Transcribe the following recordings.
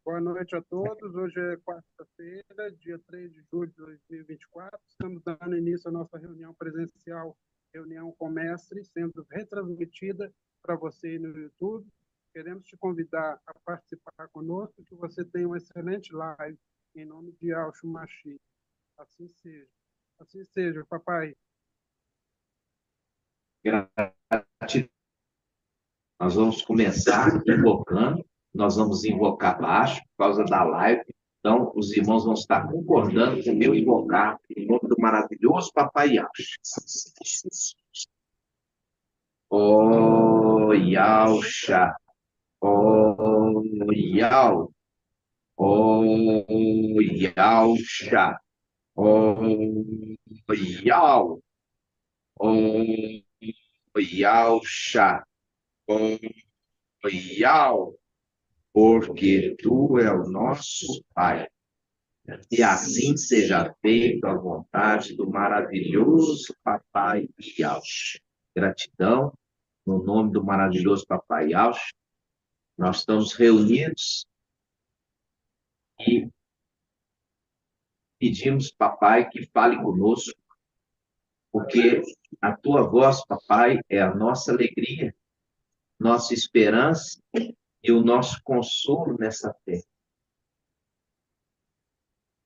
Boa noite a todos. Hoje é quarta-feira, dia 3 de julho de 2024. Estamos dando início à nossa reunião presencial, reunião com mestre, sendo retransmitida para você no YouTube. Queremos te convidar a participar conosco, que você tenha uma excelente live, em nome de Alcho Machi. Assim seja. Assim seja, papai. Gratidão. Nós vamos começar invocando, nós vamos invocar baixo por causa da live. Então, os irmãos vão estar concordando com o meu invocar em nome do maravilhoso Papai Yash. O Yalcha, O Yal, O Yalcha, O Yal, O Yalcha, O Yal. Porque tu é o nosso Pai. E assim seja feita a vontade do maravilhoso Papai Yaush. Gratidão, no nome do maravilhoso Papai Yaush, nós estamos reunidos e pedimos, Papai, que fale conosco, porque a tua voz, Papai, é a nossa alegria, nossa esperança e o nosso consolo nessa terra.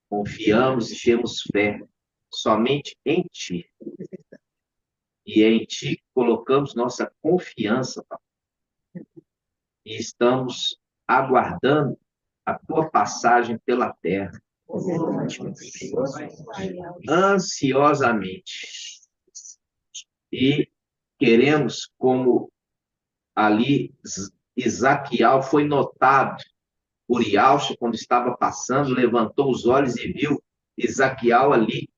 Confiamos e temos fé somente em Ti. E é em Ti que colocamos nossa confiança, Papai. E estamos aguardando a Tua passagem pela terra. Ansiosamente. E queremos, como ali Isaquiel foi notado por Yaucha quando estava passando, levantou os olhos e viu Isaquiel ali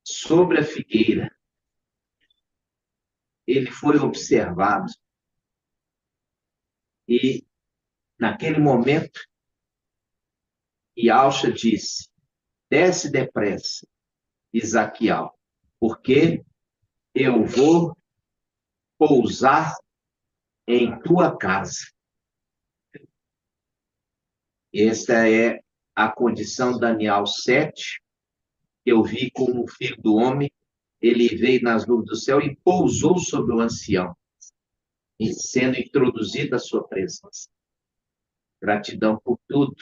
sobre a figueira. Ele foi observado. E, naquele momento, Yaucha disse: desce depressa, Isaquiel, porque eu vou pousar em tua casa. Esta é a condição Daniel 7. Eu vi como o filho do homem, ele veio nas nuvens do céu e pousou sobre o ancião, sendo introduzida a sua presença. Gratidão por tudo,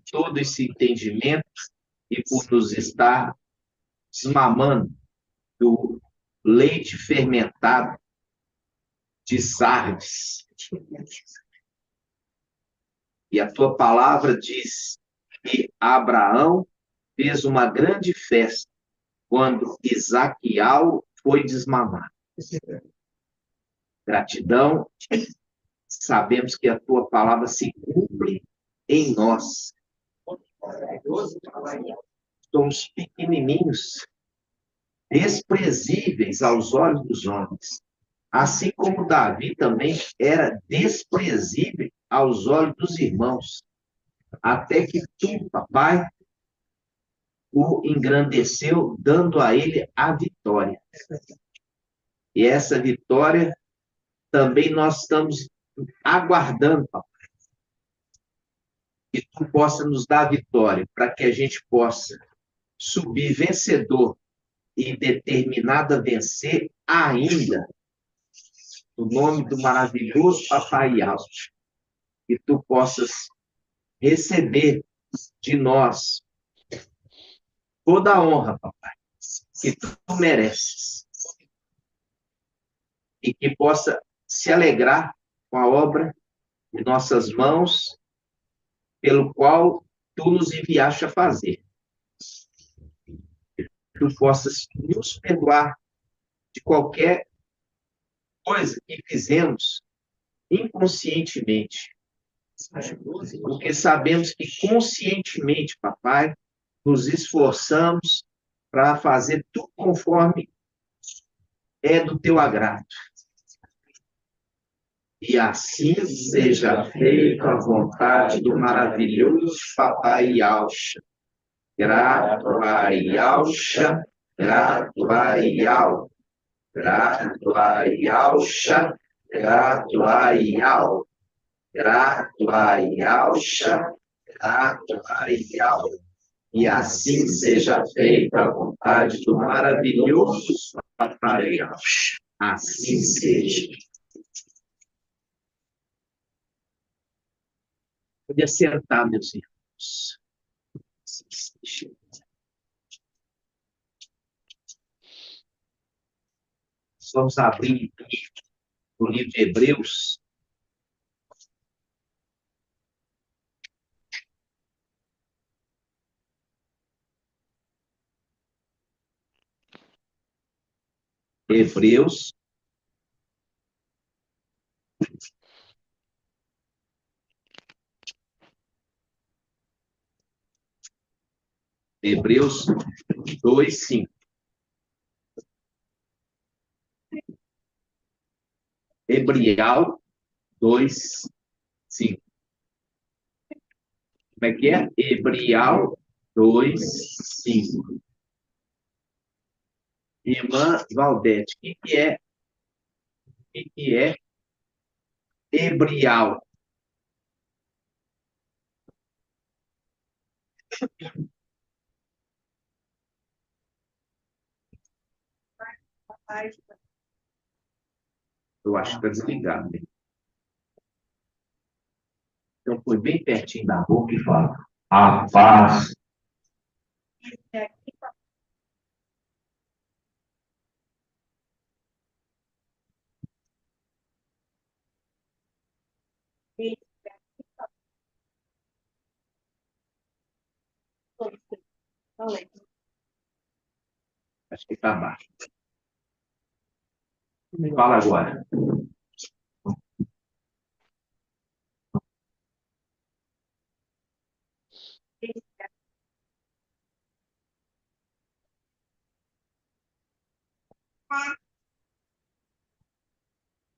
todo esse entendimento e por nos estar desmamando do leite fermentado de Sardes. E a tua palavra diz que Abraão fez uma grande festa quando Isaquiel foi desmamado. Gratidão, sabemos que a tua palavra se cumpre em nós. Somos pequenininhos, desprezíveis aos olhos dos homens. Assim como Davi também era desprezível aos olhos dos irmãos. Até que tu, papai, o engrandeceu, dando a ele a vitória. E essa vitória também nós estamos aguardando, papai, que tu possa nos dar a vitória, para que a gente possa subir vencedor e determinado a vencer ainda, no nome do maravilhoso Papai Alto, que tu possas receber de nós toda a honra, papai, que tu mereces, e que possa se alegrar com a obra de nossas mãos, pelo qual tu nos enviaste a fazer. Que tu possas nos perdoar de qualquer coisa que fizemos inconscientemente, porque sabemos que conscientemente, papai, nos esforçamos para fazer tudo conforme é do teu agrado. E assim seja feita a vontade do maravilhoso Papai Yaucha. Grato a Yaucha, grato a Yau, grato a Yaucha, grato a Yau, Gratuaial, gratuaial. E assim seja feita a vontade do maravilhoso Papai. Assim seja. Podia sentar, meus irmãos. Assim seja. Vamos abrir o livro de Hebreus. Hebreus. Hebreus 2:5. Hebrial 2:5. Como é que é? Hebrial 2:5. Irmã Valdete, o que é hebrial? Eu acho que está desligado. Então, foi bem pertinho da boca e fala: a paz. Acho que está baixo. Fala agora.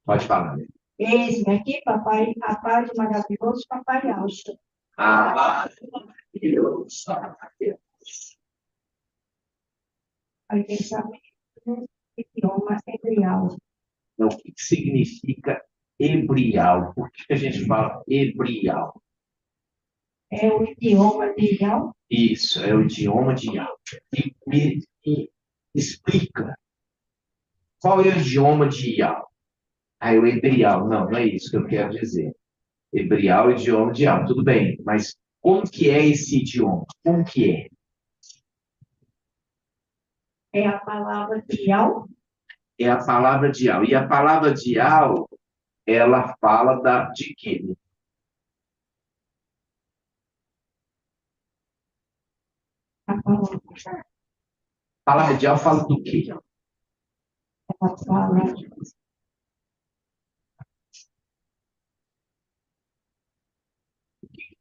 Pode falar. Eis-me aqui, papai, a paz do maravilhoso papai Alcha. A paz maravilhoso. Aí pensamento no idioma hebraico. Então, o que significa hebrial? Por que a gente fala hebrial? É o idioma de Yahweh. Isso, é o idioma de Yahweh. E me explica qual é o idioma de Yahweh? Ah, é o hebrial. Não, não é isso que eu quero dizer. Hebrial é o idioma de Yahweh, tudo bem. Mas como que é esse idioma? Como que é? É a palavra de Yahweh. É a palavra de Yahweh. E a palavra de Yahweh, ela fala de quê? A palavra, A palavra de Yahweh fala do quê? ela fala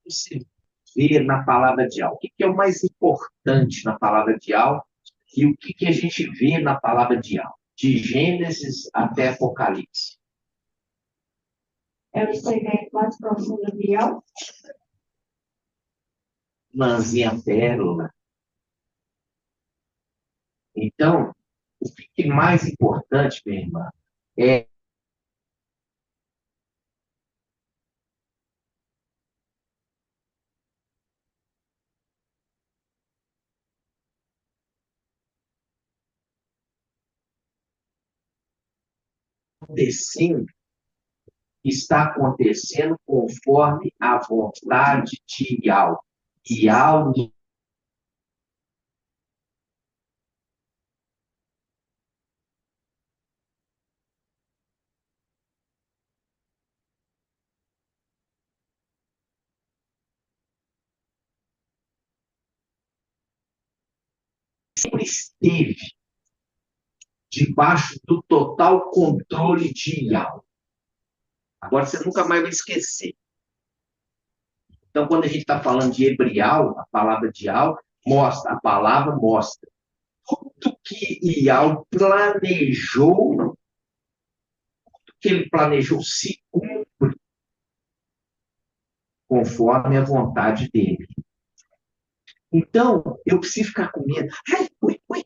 Você vê na palavra de Yahweh? O que é o mais importante na palavra de Yahweh? E o que a gente vê na palavra de Yahweh? De Gênesis até Apocalipse. é o segredo mais profundo de Yahweh. Lãzinha pérola. Então, o que é mais importante, minha irmã, é acontecendo, está acontecendo conforme a vontade de Yahweh. Yahweh sempre esteve debaixo do total controle de Yahweh. Agora você nunca mais vai esquecer. Então, quando a gente está falando de hebrial, a palavra de Yahweh mostra, a palavra mostra tudo que Yahweh planejou, que ele planejou se cumpre conforme a vontade dele. Então, eu preciso ficar com medo. Ai, ui, ui,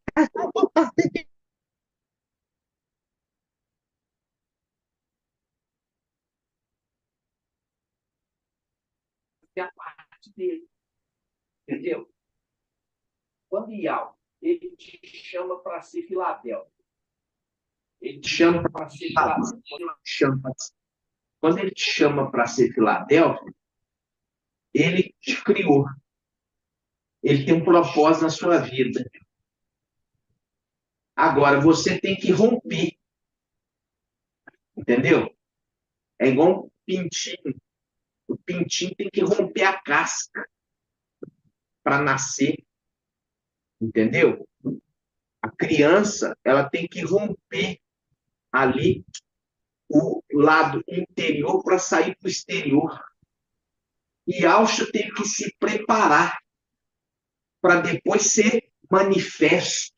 parte dele. Entendeu? Quando Ial, ele te chama para ser Filadélfia. Ele te chama para ser Filadélfia. Quando ele te chama para ser Filadélfia, ele te criou. Ele tem um propósito na sua vida. Agora, você tem que romper. Entendeu? É igual um pintinho. O pintinho tem que romper a casca para nascer. Entendeu? A criança, ela tem que romper ali o lado interior para sair para o exterior. E Alcha tem que se preparar para depois ser manifesto.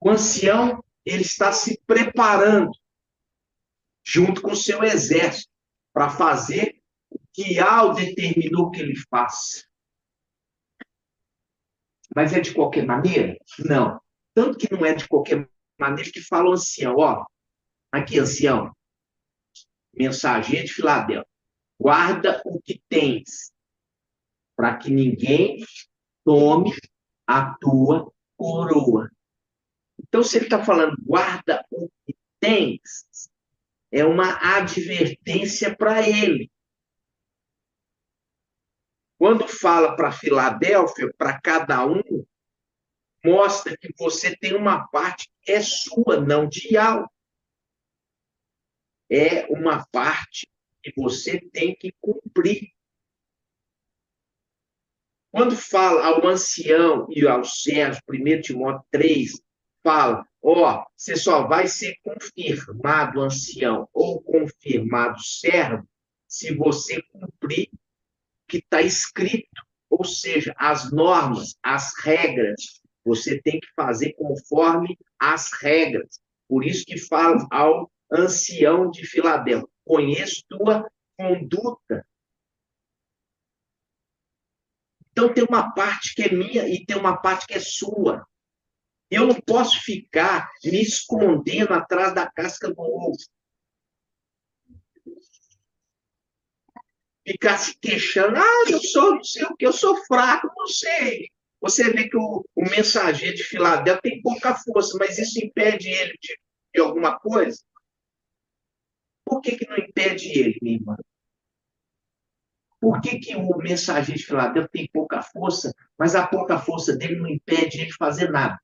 O ancião, ele está se preparando junto com o seu exército para fazer o que Al determinou que ele faça. Mas é de qualquer maneira? Não. Tanto que não é de qualquer maneira que fala o ancião. Ó, aqui, ancião, mensageiro de Filadélfia, guarda o que tens, para que ninguém tome a tua coroa. Então, se ele está falando, guarda o que tens, é uma advertência para ele. Quando fala para Filadélfia, para cada um, mostra que você tem uma parte que é sua, não de Ial. É uma parte que você tem que cumprir. Quando fala ao ancião e aos servos, 1 Timóteo 3, fala, ó, você só vai ser confirmado ancião ou confirmado servo se você cumprir o que está escrito. Ou seja, as normas, as regras, você tem que fazer conforme as regras. Por isso que fala ao ancião de Filadélfia, conheço tua conduta. Então, tem uma parte que é minha e tem uma parte que é sua. Eu não posso ficar me escondendo atrás da casca do ovo. Ficar se queixando, eu sou, não sei o que, eu sou fraco, não sei. Você vê que o mensageiro de Filadélfia tem pouca força, mas isso impede ele de alguma coisa? Por que não impede ele, minha irmã? Por que o mensageiro de Filadélfia tem pouca força, mas a pouca força dele não impede ele de fazer nada?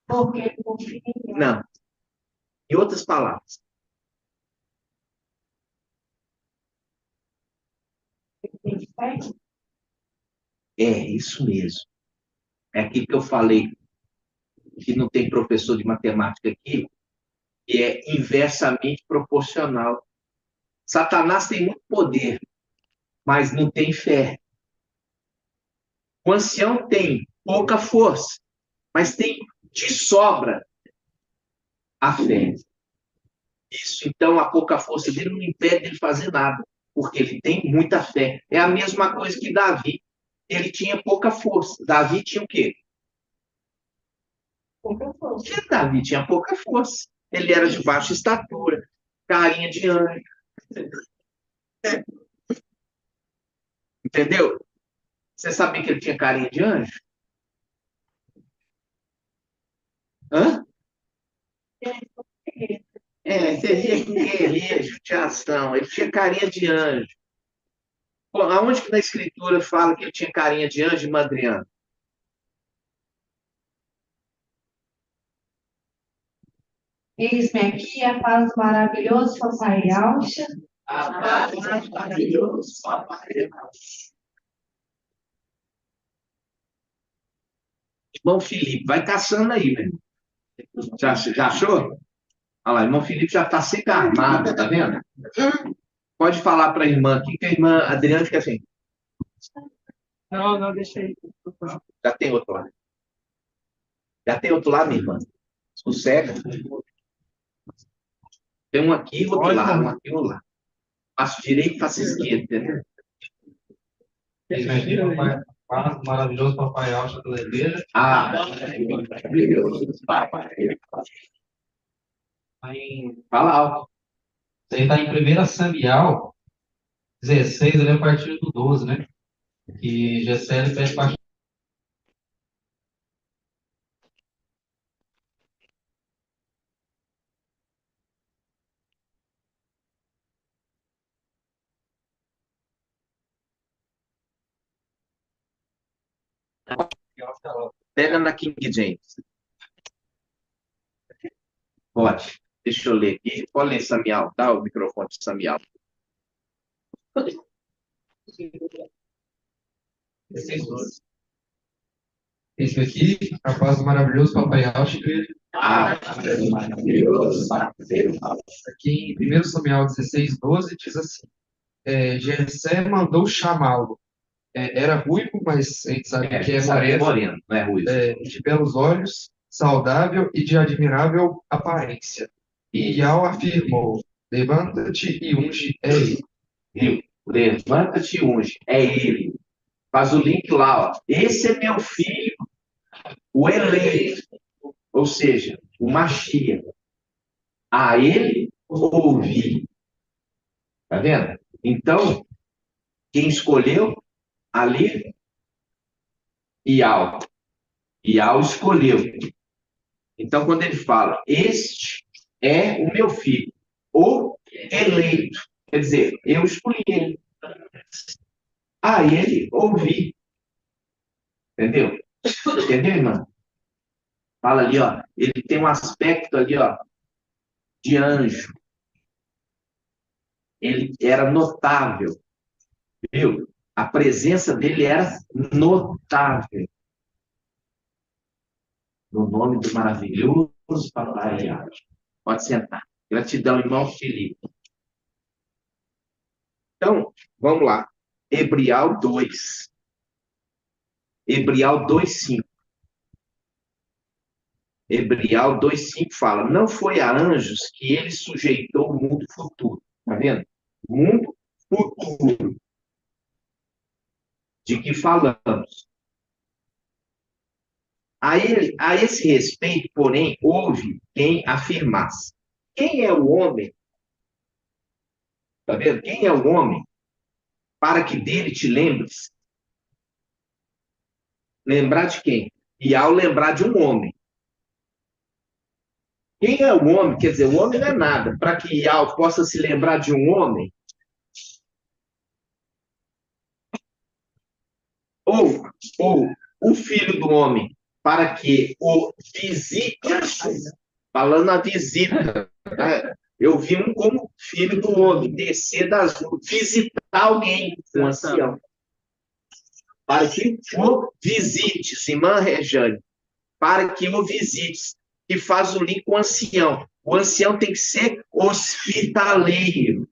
Porque confia em Deus. Não. Em outras palavras, é isso mesmo. É aquilo que eu falei, que não tem professor de matemática aqui, que é inversamente proporcional. Satanás tem muito poder, mas não tem fé. O ancião tem pouca força, mas tem de sobra a fé. Isso, então, a pouca força dele não impede ele fazer nada, porque ele tem muita fé. É a mesma coisa que Davi. Ele tinha pouca força. Davi tinha o quê? Pouca força. Davi tinha pouca força. Ele era de baixa estatura, carinha de anjo. Entendeu? Você sabia que ele tinha carinha de anjo? Hã? Você via que guerreiro, judiação. Ele tinha carinha de anjo. Pô, aonde que na escritura fala que ele tinha carinha de anjo, Madriano? Eis-me aqui, a paz do maravilhoso Papai Alcha. A paz do maravilhoso Papai Alcha. Irmão Felipe, vai caçando aí, né? Já achou? Olha lá, irmão Felipe já está sempre armado, tá vendo? Pode falar para a irmã aqui, que a irmã Adriana fica assim. Não, deixa aí. Já tem outro lá. Já tem outro lá, minha irmã. Sossega. Tem um aqui, outro lá, um aqui, outro lá. Faço direito, faço esquerda, entendeu? Maravilhoso Papai Alcha da igreja. Maravilhoso Papai. Fala alto. Isso aí tá em 1 Samuel 16, ali a partir do 12, né? Que Gessele pede para Pega na King James. Pode. Deixa eu ler aqui. Pode ler, Samial. Dá o microfone de Samial. 16, 12. Esse aqui, a paz do maravilhoso Papai Alto, Ah, aqui em 1 Samuel 16, 12, diz assim: Jessé mandou chamá-lo. Era ruivo, mas a gente sabe que é moreno, moreno, não é ruim. de belos olhos, saudável e de admirável aparência. E Ial afirmou: Levanta-te e unge, é ele. Viu? Levanta-te e unge. É ele. Faz o link lá, ó. Esse é meu filho, o eleito. Ou seja, o Machia. A ele ouvi. Tá vendo? Então, quem escolheu ali? Ial. Ial escolheu. Então, quando ele fala, este é o meu filho, o eleito. Quer dizer, eu escolhi ele. A ele ouvi. Entendeu? Entendeu, irmão? Fala ali, ó. Ele tem um aspecto ali, ó, de anjo. Ele era notável, viu? A presença dele era notável. No nome do maravilhoso Papai Alto. Pode sentar. Gratidão, irmão Felipe. Então, vamos lá. Hebrial 2. Hebrial 2:5. Hebrial 2:5 fala: não foi a anjos que ele sujeitou o mundo futuro. Está vendo? Mundo futuro. De que falamos. A esse respeito, porém, houve quem afirmasse: quem é o homem? Está vendo? Quem é o homem para que dele te lembres? Lembrar de quem? E ao lembrar de um homem. Quem é o homem? Quer dizer, o homem não é nada. Para que Iau possa se lembrar de um homem, ou o filho do homem, para que o visite, falando a visita, né? Eu vi um como filho do homem, descer das nuvens, visitar alguém, um ancião, para que o visites, irmã Rejane, para que o visites, que faz o link com o ancião. O ancião tem que ser hospitaleiro.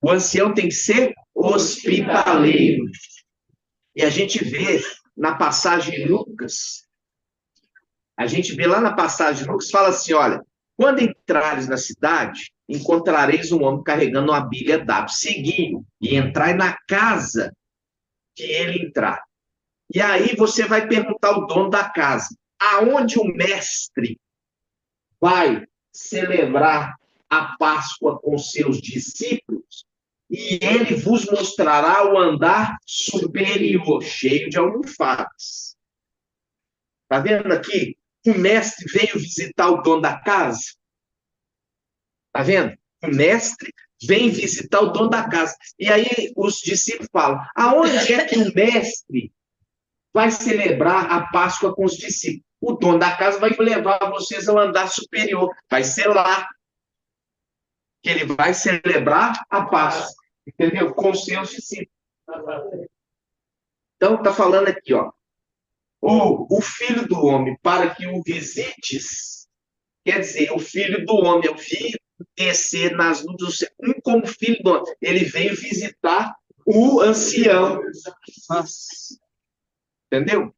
O ancião tem que ser hospitaleiro. E a gente vê na passagem de Lucas, a gente vê lá na passagem de Lucas, fala assim, olha, quando entrares na cidade, encontrareis um homem carregando uma bilha d'água, seguindo, e entrai na casa que ele entrar. E aí você vai perguntar ao dono da casa, aonde o mestre vai celebrar a Páscoa com seus discípulos? E ele vos mostrará o andar superior, cheio de almofadas. Está vendo aqui? O mestre veio visitar o dono da casa. Está vendo? O mestre vem visitar o dono da casa. E aí os discípulos falam, aonde é que o mestre vai celebrar a Páscoa com os discípulos? O dono da casa vai levar vocês ao andar superior. Vai ser lá que ele vai celebrar a Páscoa. Entendeu? Com seus discípulos. Então, está falando aqui, ó. O filho do homem, para que o visites, quer dizer, o filho do homem, eu vi descer nas nuvens do céu, como filho do homem. Ele veio visitar o ancião. Entendeu?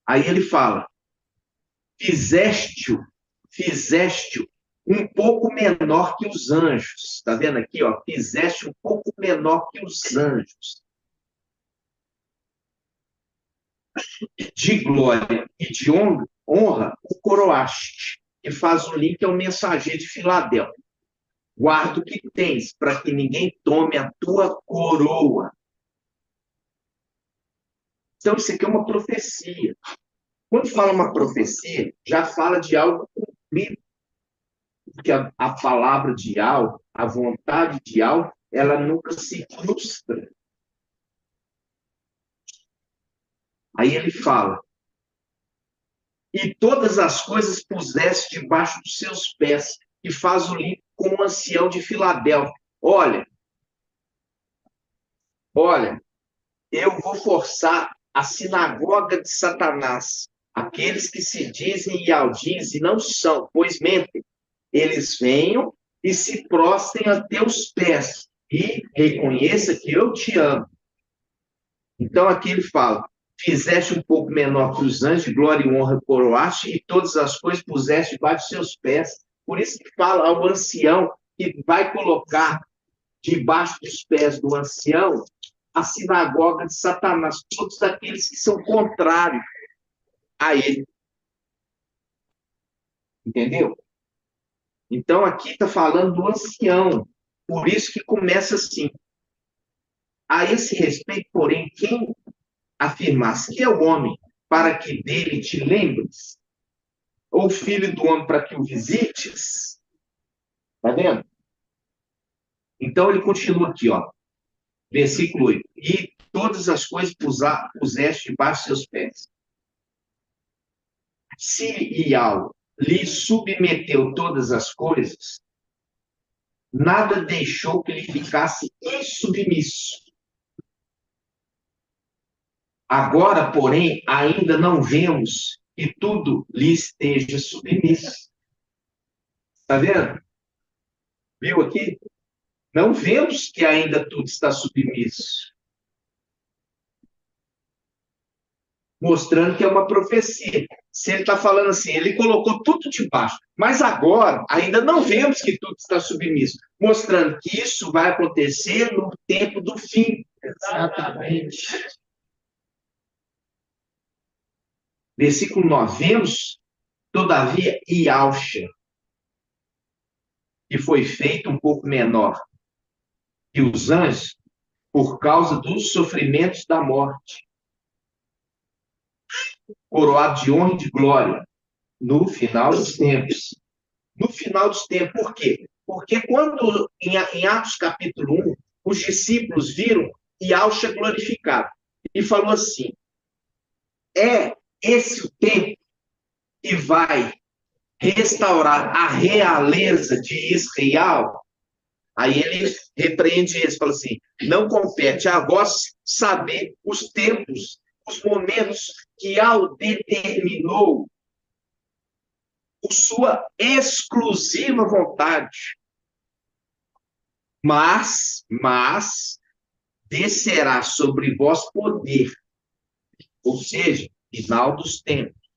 Aí ele fala, fizeste-o um pouco menor que os anjos. Está vendo aqui, ó? Fizeste um pouco menor que os anjos. De glória e de honra o coroaste. e faz o link ao mensageiro de Filadélfia. Guarda o que tens, para que ninguém tome a tua coroa. Então, isso aqui é uma profecia. Quando fala uma profecia, já fala de algo cumprido. Porque a palavra de algo, a vontade de algo, ela nunca se frustra. Aí ele fala, e todas as coisas puseste debaixo dos seus pés, e faz o link com o ancião de Filadélfia. Olha, eu vou forçar a sinagoga de Satanás, aqueles que se dizem Yaldins e não são, pois mentem. Eles venham e se prostrem a teus pés e reconheça que eu te amo. Então aqui ele fala, fizeste um pouco menor que os anjos, glória e honra coroaste, e todas as coisas puseste debaixo de seus pés. Por isso que fala ao ancião que vai colocar debaixo dos pés do ancião a sinagoga de Satanás, todos aqueles que são contrários a ele. Entendeu? Então, aqui está falando do ancião. Por isso que começa assim. A esse respeito, porém, quem afirmasse que é o homem para que dele te lembres, ou filho do homem para que o visites, está vendo? Então, ele continua aqui, ó, versículo 8. E todas as coisas puseste debaixo de seus pés. Se Ial lhe submeteu todas as coisas, nada deixou que ele ficasse insubmisso. Agora, porém, ainda não vemos que tudo lhe esteja submisso. Está vendo? Viu aqui? Não vemos que ainda tudo está submisso. Mostrando que é uma profecia. Se ele está falando assim, ele colocou tudo debaixo. Mas agora, ainda não vemos que tudo está submisso. Mostrando que isso vai acontecer no tempo do fim. Exatamente. Versículo 9. Vemos, todavia, Ialcha, que foi feito um pouco menor que os anjos, por causa dos sofrimentos da morte, coroado de honra e de glória, no final dos tempos. No final dos tempos, por quê? Porque quando, em Atos capítulo 1, os discípulos viram Ialcha glorificado, e falou assim, é esse o tempo que vai restaurar a realeza de Israel. Aí ele repreende eles, fala assim, não compete a vós saber os tempos, os momentos que ao determinou por sua exclusiva vontade. Mas descerá sobre vós poder, ou seja, final dos tempos.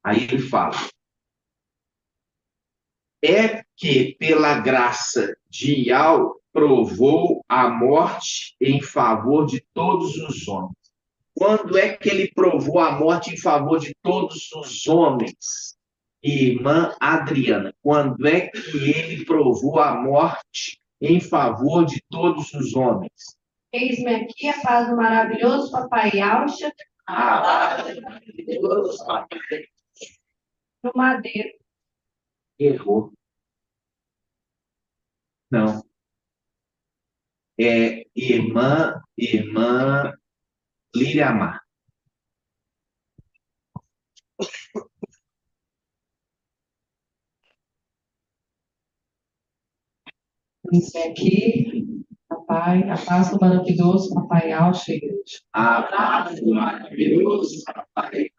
Aí ele fala, é que pela graça de Ial provou a morte em favor de todos os homens. Quando é que ele provou a morte em favor de todos os homens? Irmã Adriana, quando é que ele provou a morte em favor de todos os homens? Eis-me aqui a paz do maravilhoso papai Yalcha no madeiro. Errou. Não. É irmã Líria Mar. Isso aqui, papai, a paz do maravilhoso papai Alcha, igreja. A paz do maravilhoso papai.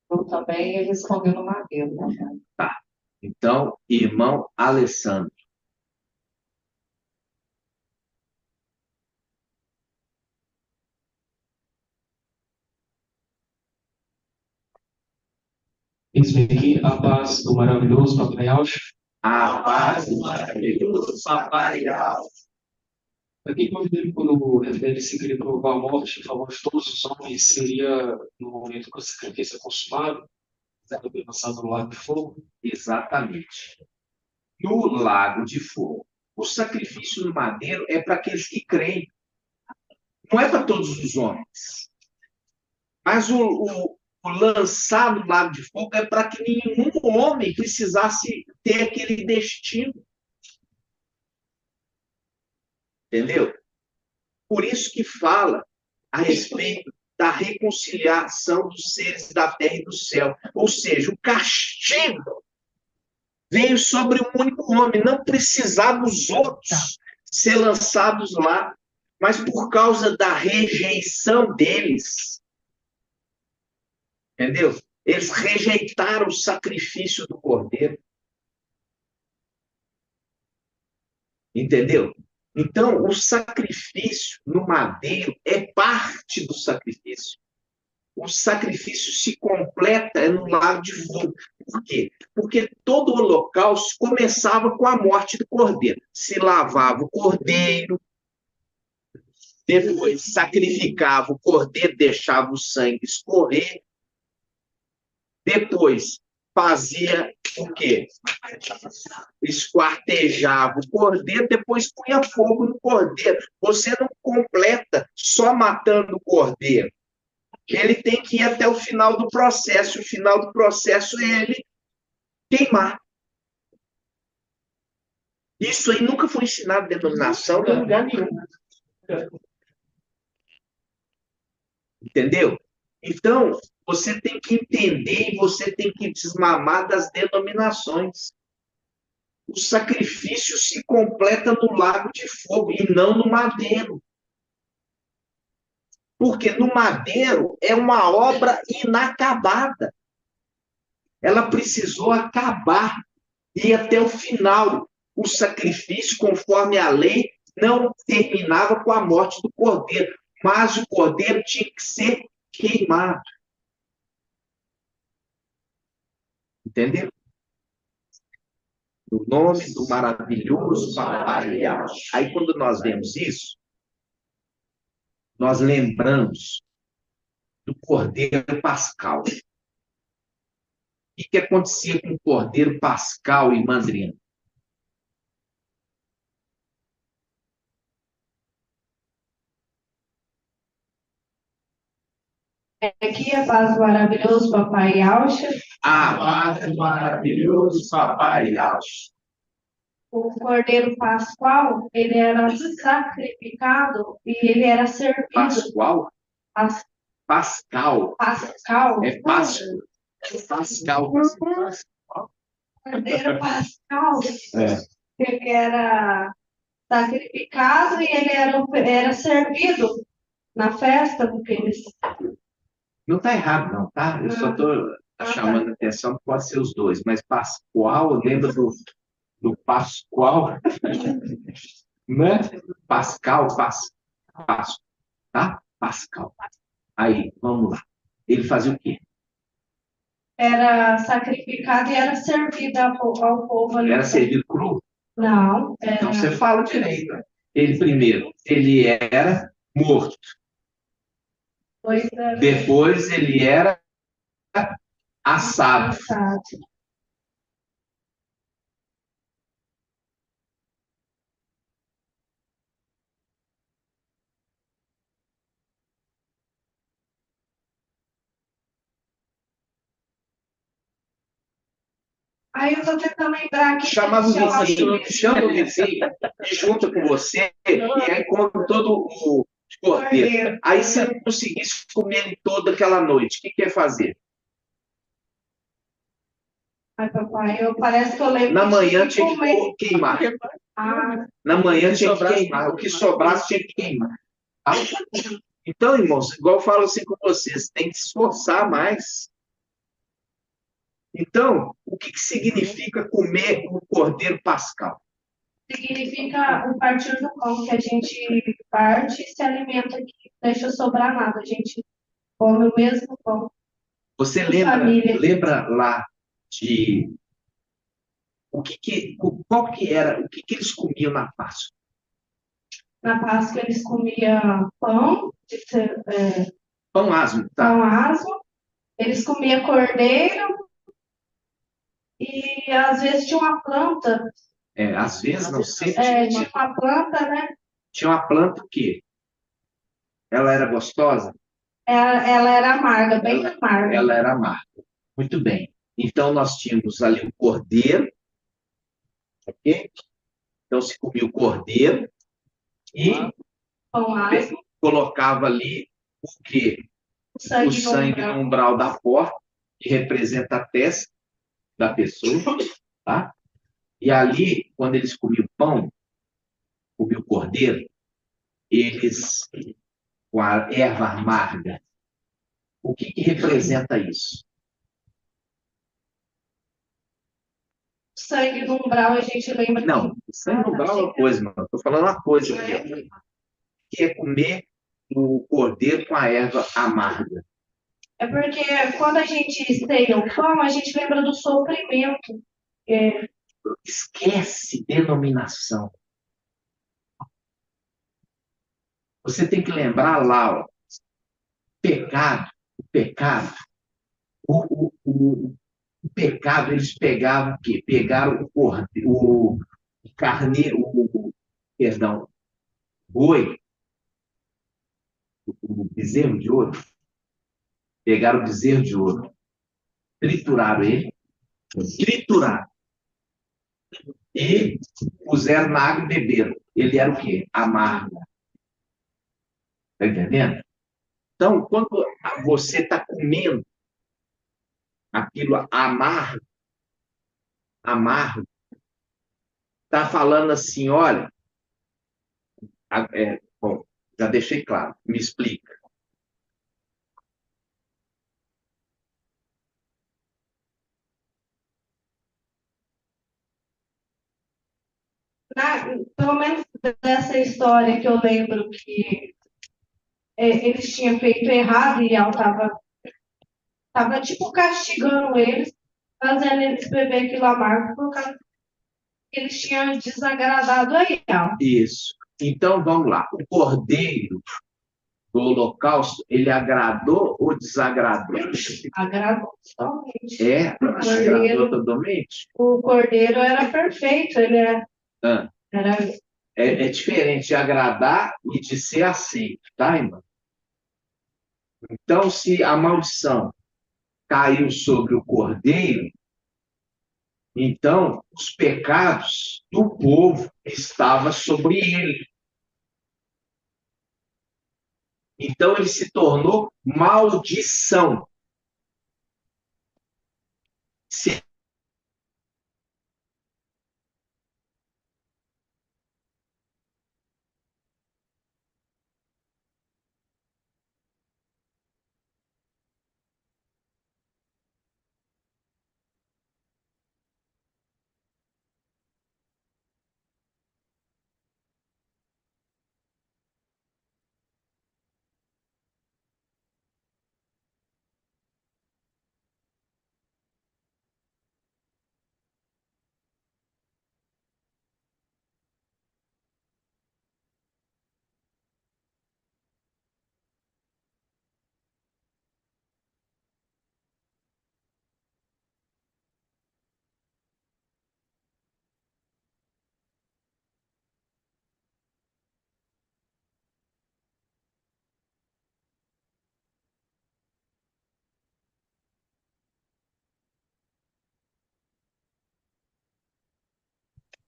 Eu também respondeu no madeiro, né? Tá. Então, irmão Alessandro. Eis-me aqui a paz do maravilhoso papai Alcha. A paz do maravilhoso papai. Aqui, quando refere-se que ele provou a morte em favor de todos os homens, seria no momento que o sacrifício é consumado, foi lançado no lago de fogo. Exatamente. No lago de fogo. O sacrifício no madeiro é para aqueles que creem. Não é para todos os homens. Mas o lançar no lago de fogo é para que nenhum homem precisasse ter aquele destino. Entendeu? Por isso que fala a respeito da reconciliação dos seres da terra e do céu. Ou seja, o castigo veio sobre um único homem, não precisava os outros ser lançados lá, mas por causa da rejeição deles, entendeu? Eles rejeitaram o sacrifício do cordeiro, entendeu? Então, o sacrifício no madeiro é parte do sacrifício. O sacrifício se completa no lago de fogo. Por quê? Porque todo o holocausto começava com a morte do cordeiro. Se lavava o cordeiro, depois sacrificava o cordeiro, deixava o sangue escorrer, depois fazia o quê? Esquartejava o cordeiro, depois punha fogo no cordeiro. Você não completa só matando o cordeiro. Ele tem que ir até o final do processo. O final do processo é ele queimar. Isso aí nunca foi ensinado em denominação, em lugar nenhum. Entendeu? Então, você tem que entender e você tem que desmamar das denominações. O sacrifício se completa no lago de fogo e não no madeiro. Porque no madeiro é uma obra inacabada. Ela precisou acabar e ir até o final. O sacrifício, conforme a lei, não terminava com a morte do cordeiro, mas o cordeiro tinha que ser queimado. Entendeu? No nome do maravilhoso Papai. Aí, quando nós vemos isso, nós lembramos do cordeiro pascal. O que acontecia com o cordeiro pascal e mandriano? Aqui a paz do maravilhoso Papai Alcha. A paz do maravilhoso Papai Alcha. O Cordeiro Pascual, ele era sacrificado e ele era servido. Pascual? Pas- Pascal. Pascal. É Páscoa. Pascal. Cordeiro Pascal, É. ele era sacrificado e ele era servido na festa do que eles. Não está errado, não, tá? Eu só estou chamando a atenção que pode ser os dois, mas Pascoal, lembra do Pascoal? Né? Pascal, tá? Pascal. Aí, vamos lá. Ele fazia o quê? Era sacrificado e era servido ao povo ali. Era servido cru? Não, era. Então você fala direito. Ele primeiro, ele era morto. Depois ele era assado. Aí eu tô tentando lembrar aqui. Chamava o vizinho, chama o vizinho, junta com você, e aí come todo o cordeiro. Aí se não conseguisse comer ele todo aquela noite, o que quer fazer? Ai, papai, parece que eu lembro. Na manhã tinha que queimar. Na manhã tinha que queimar. O que sobrasse tinha que queimar. Tá? Então, irmãos, igual eu falo assim com vocês, tem que se esforçar mais. Então, o que significa comer o cordeiro pascal? Significa o partir do pão, que a gente parte e se alimenta aqui, não deixa sobrar nada, a gente come o mesmo pão. Você lembra lá de qual que era, o que eles comiam na Páscoa? Na Páscoa eles comiam pão, Pão asmo, tá? pão asmo, eles comiam cordeiro e às vezes tinha uma planta, Às vezes, não sempre tinha uma planta, né? tinha uma planta que ela era gostosa, Ela era amarga, bem amarga. ela era amarga. Muito bem. Então, nós tínhamos ali o cordeiro, ok? Então, se comia o cordeiro e Pão asmo, colocava ali o quê? o O sangue no sangue umbral. no umbral da porta, que representa a testa da pessoa, tá? E ali, quando eles comiam pão, comiam cordeiro, eles, com a erva amarga, o que que representa isso? Sangue no umbral, a gente lembra Não, sangue no umbral é uma coisa, mano. Estou falando uma coisa que aqui, que é comer o cordeiro com a erva amarga. é porque quando a gente ceia o pão, a gente lembra do sofrimento. É, Esquece denominação. Você tem que lembrar lá, ó, o pecado, o pecado, eles pegavam o quê? Pegaram o cordeiro, o carneiro, perdão, boi, o bezerro de ouro, pegaram o bezerro de ouro, trituraram ele, trituraram, e puseram na água e beberam. Ele era o quê? Amargo. Está entendendo? Então, quando você está comendo aquilo amargo, amargo, está falando assim, olha, bom, já deixei claro, me explica. pelo menos dessa história que eu lembro que eles tinham feito errado e ela tava tipo castigando eles, fazendo eles beber aquilo amargo por causa que eles tinham desagradado a ela. Isso. Então, vamos lá. O cordeiro do holocausto, ele agradou ou desagradou? Agradou totalmente. Agradou totalmente? O cordeiro era perfeito, ele Ah, era é diferente de agradar e de ser aceito, tá, irmão? Então, se a maldição caiu sobre o cordeiro, então os pecados do povo estavam sobre ele. Então ele se tornou maldição. Se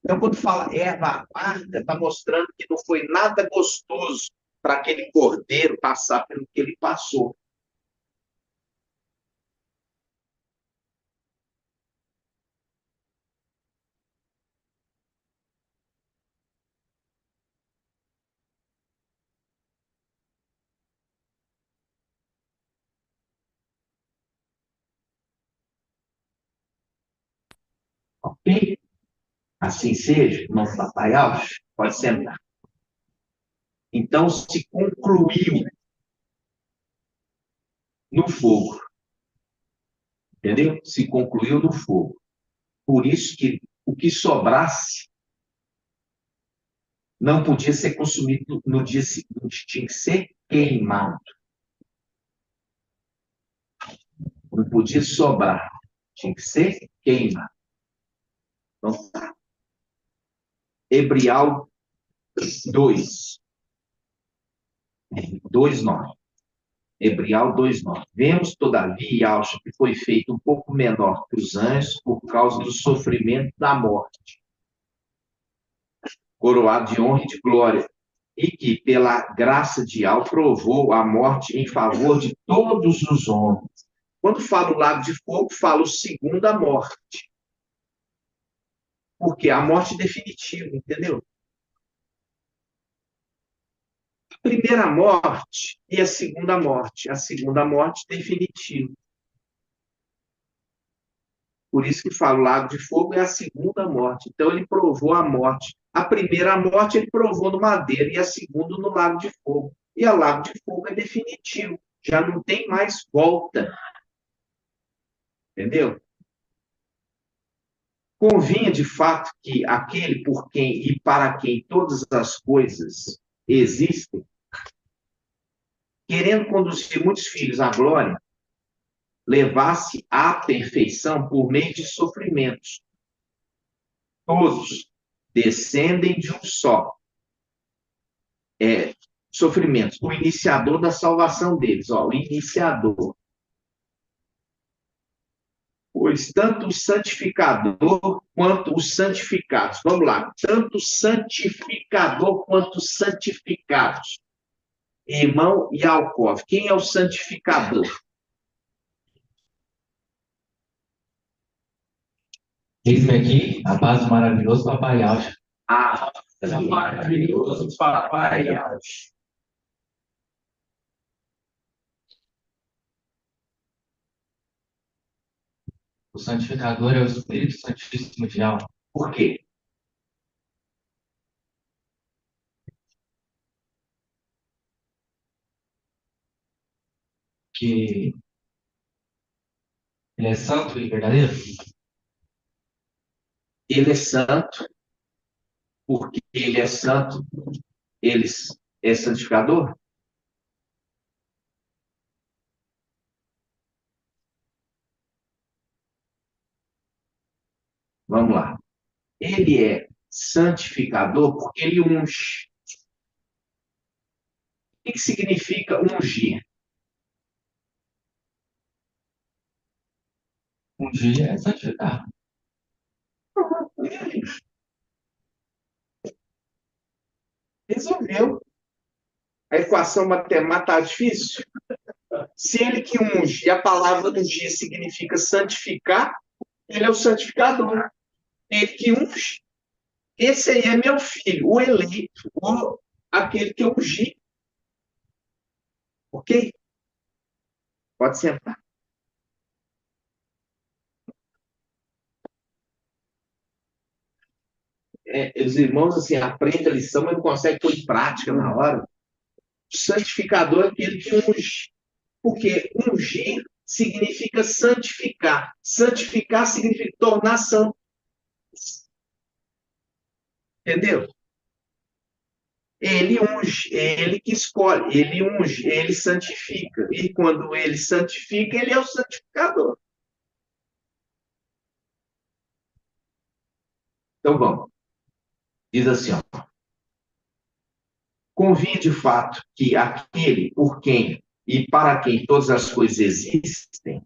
Então, quando fala erva amarga, está mostrando que não foi nada gostoso para aquele cordeiro passar pelo que ele passou. Ok? Assim seja, irmão Papai Alves, pode sentar. Então, se concluiu no fogo. Entendeu? Se concluiu no fogo. Por isso que o que sobrasse Não podia ser consumido no dia seguinte, tinha que ser queimado. Não podia sobrar, tinha que ser queimado. Então, tá. Hebrial 2, 2:9. Hebrial 2:9. Vemos, todavia, acho que foi feito um pouco menor que os anjos por causa do sofrimento da morte, coroado de honra e de glória, e que, pela graça de Al, provou a morte em favor de todos os homens. Quando falo lago de fogo, falo segunda morte. Porque a morte definitiva, entendeu? A primeira morte e a segunda morte. A segunda morte definitiva. Por isso que falo lago de fogo é a segunda morte. Então ele provou a morte. A primeira morte ele provou no madeiro e a segunda no lago de fogo. E a lago de fogo é definitivo. Já não tem mais volta. Entendeu? Convinha de fato que aquele por quem e para quem todas as coisas existem, querendo conduzir muitos filhos à glória, levasse à perfeição por meio de sofrimentos. Todos descendem de um só sofrimentos. O iniciador da salvação deles, o iniciador. Pois tanto o santificador quanto os santificados. Vamos lá. Tanto o santificador quanto os santificados. Irmão Yalkov. Quem é o santificador? Eis-me aqui, a paz do maravilhoso Papai Alto. Ah, maravilhoso Papai Alto. O santificador é o Espírito Santíssimo de Alma. Por quê? Que ele é santo e verdadeiro. Ele é santo, porque ele é santo, ele é santificador? Vamos lá. Ele é santificador porque ele unge. O que significa ungir? Um dia é santificar. Resolveu. A equação matemática está difícil. Se ele que unge, a palavra ungir significa santificar, ele é o santificador. Ele que unge. Esse aí é meu filho, o eleito, ou aquele que eu ungi. Ok? Pode sentar. Os irmãos assim, aprendem a lição, mas não conseguem pôr em prática na hora. O santificador é aquele que unge. Porque ungir significa santificar. Santificar significa tornar santo. Entendeu? Ele unge, ele que escolhe, ele unge, ele santifica. E quando ele santifica, ele é o santificador. Então vamos. Diz assim, ó. Convinha de fato que aquele por quem e para quem todas as coisas existem,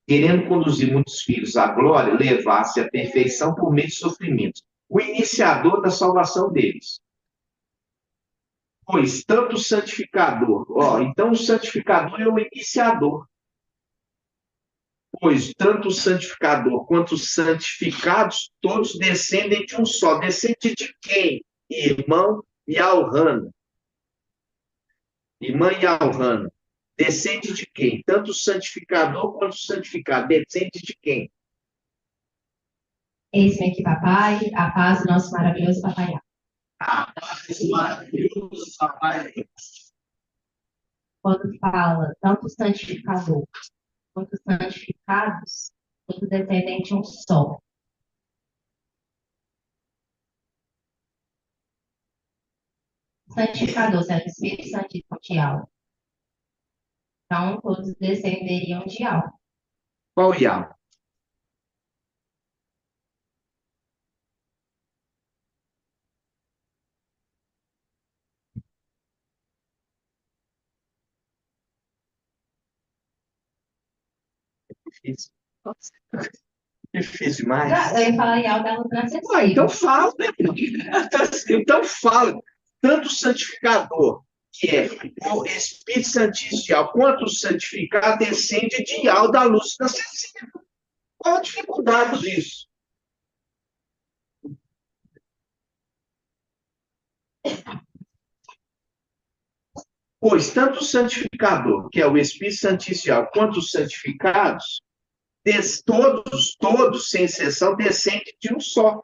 querendo conduzir muitos filhos à glória, levasse à perfeição por meio de sofrimentos. O iniciador da salvação deles. Pois tanto o santificador, então o santificador é o iniciador. Pois tanto o santificador quanto os santificados, todos descendem de um só. Descende de quem? Irmão Yalhana. Irmã Yalhana. Descende de quem? Tanto o santificador quanto o santificado. Descende de quem? Eis-me aqui, papai, a paz do nosso maravilhoso papai. A paz do maravilhoso papai. Quando fala tanto o santificador quanto os santificados, todo descendente um só. santificador, sendo o Espírito Santíssimo de Al. Então, todos descenderiam de Al. Qual Ial? Difícil. Nossa, difícil demais. Eu ia falar Al da luz Ah, então acessível. fala. Então fala. Tanto o santificador, que é o Espírito Santíssimo de Ial, quanto o santificado descende de Ial da luz inacessível. Qual a dificuldade disso? Pois tanto o santificador, que é o Espírito Santíssimo de Ial, quanto os santificados, todos, sem exceção, descendem de um só.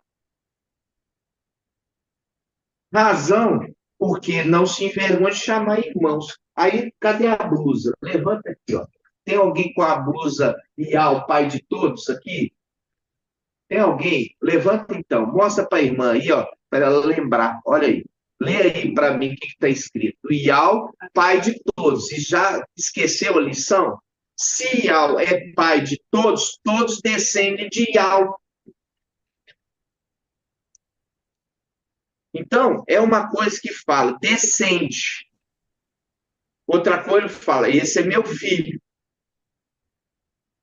Razão, porque não se envergonha de chamar irmãos. Aí, cadê a blusa? Levanta aqui, ó. Tem alguém com a blusa Ial, pai de todos aqui? Tem alguém? Levanta então, mostra para a irmã aí, ó, para ela lembrar. Olha aí. Lê aí para mim o que está escrito. Ial, pai de todos. E já esqueceu a lição? Se Ial é pai de todos, todos descendem de Ial. Então, é uma coisa que fala, descende. Outra coisa fala, esse é meu filho.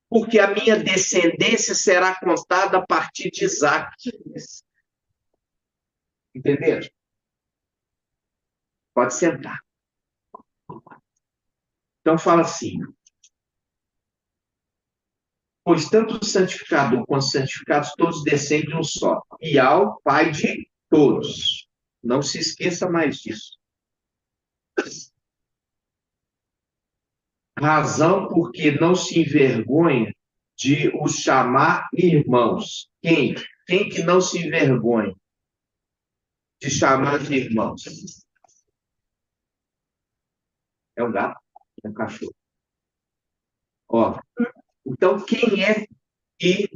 Porque a minha descendência será contada a partir de Isaac. Entenderam? Pode sentar. Então, fala assim. Pois tanto o santificador quanto os santificados, todos descendem de um só. Ial, pai de todos. Não se esqueça mais disso. Razão porque não se envergonha de os chamar irmãos. Quem? Quem que não se envergonha de chamar de irmãos? É um gato? É um cachorro? Ó, então, quem é que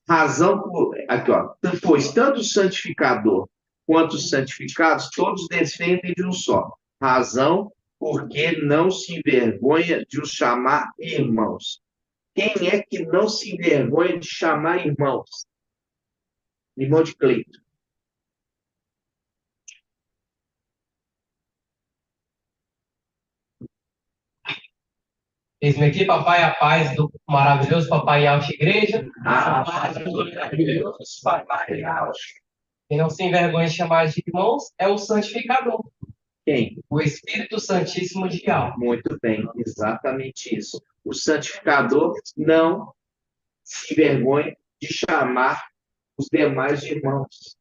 razão por... Aqui, ó. Pois tanto o santificador quanto os santificados, todos descendem de um só. Razão porque não se envergonha de os chamar irmãos. Quem é que não se envergonha de chamar irmãos? Irmão de Cleito. Eis-me aqui, papai, a paz do maravilhoso papai Alcha Igreja. A paz do maravilhoso papai Alcha. Quem não se envergonha de chamar de irmãos é o santificador, Quem? o Espírito Santíssimo de Al. Muito bem, exatamente isso. O santificador não se envergonha de chamar os demais de irmãos.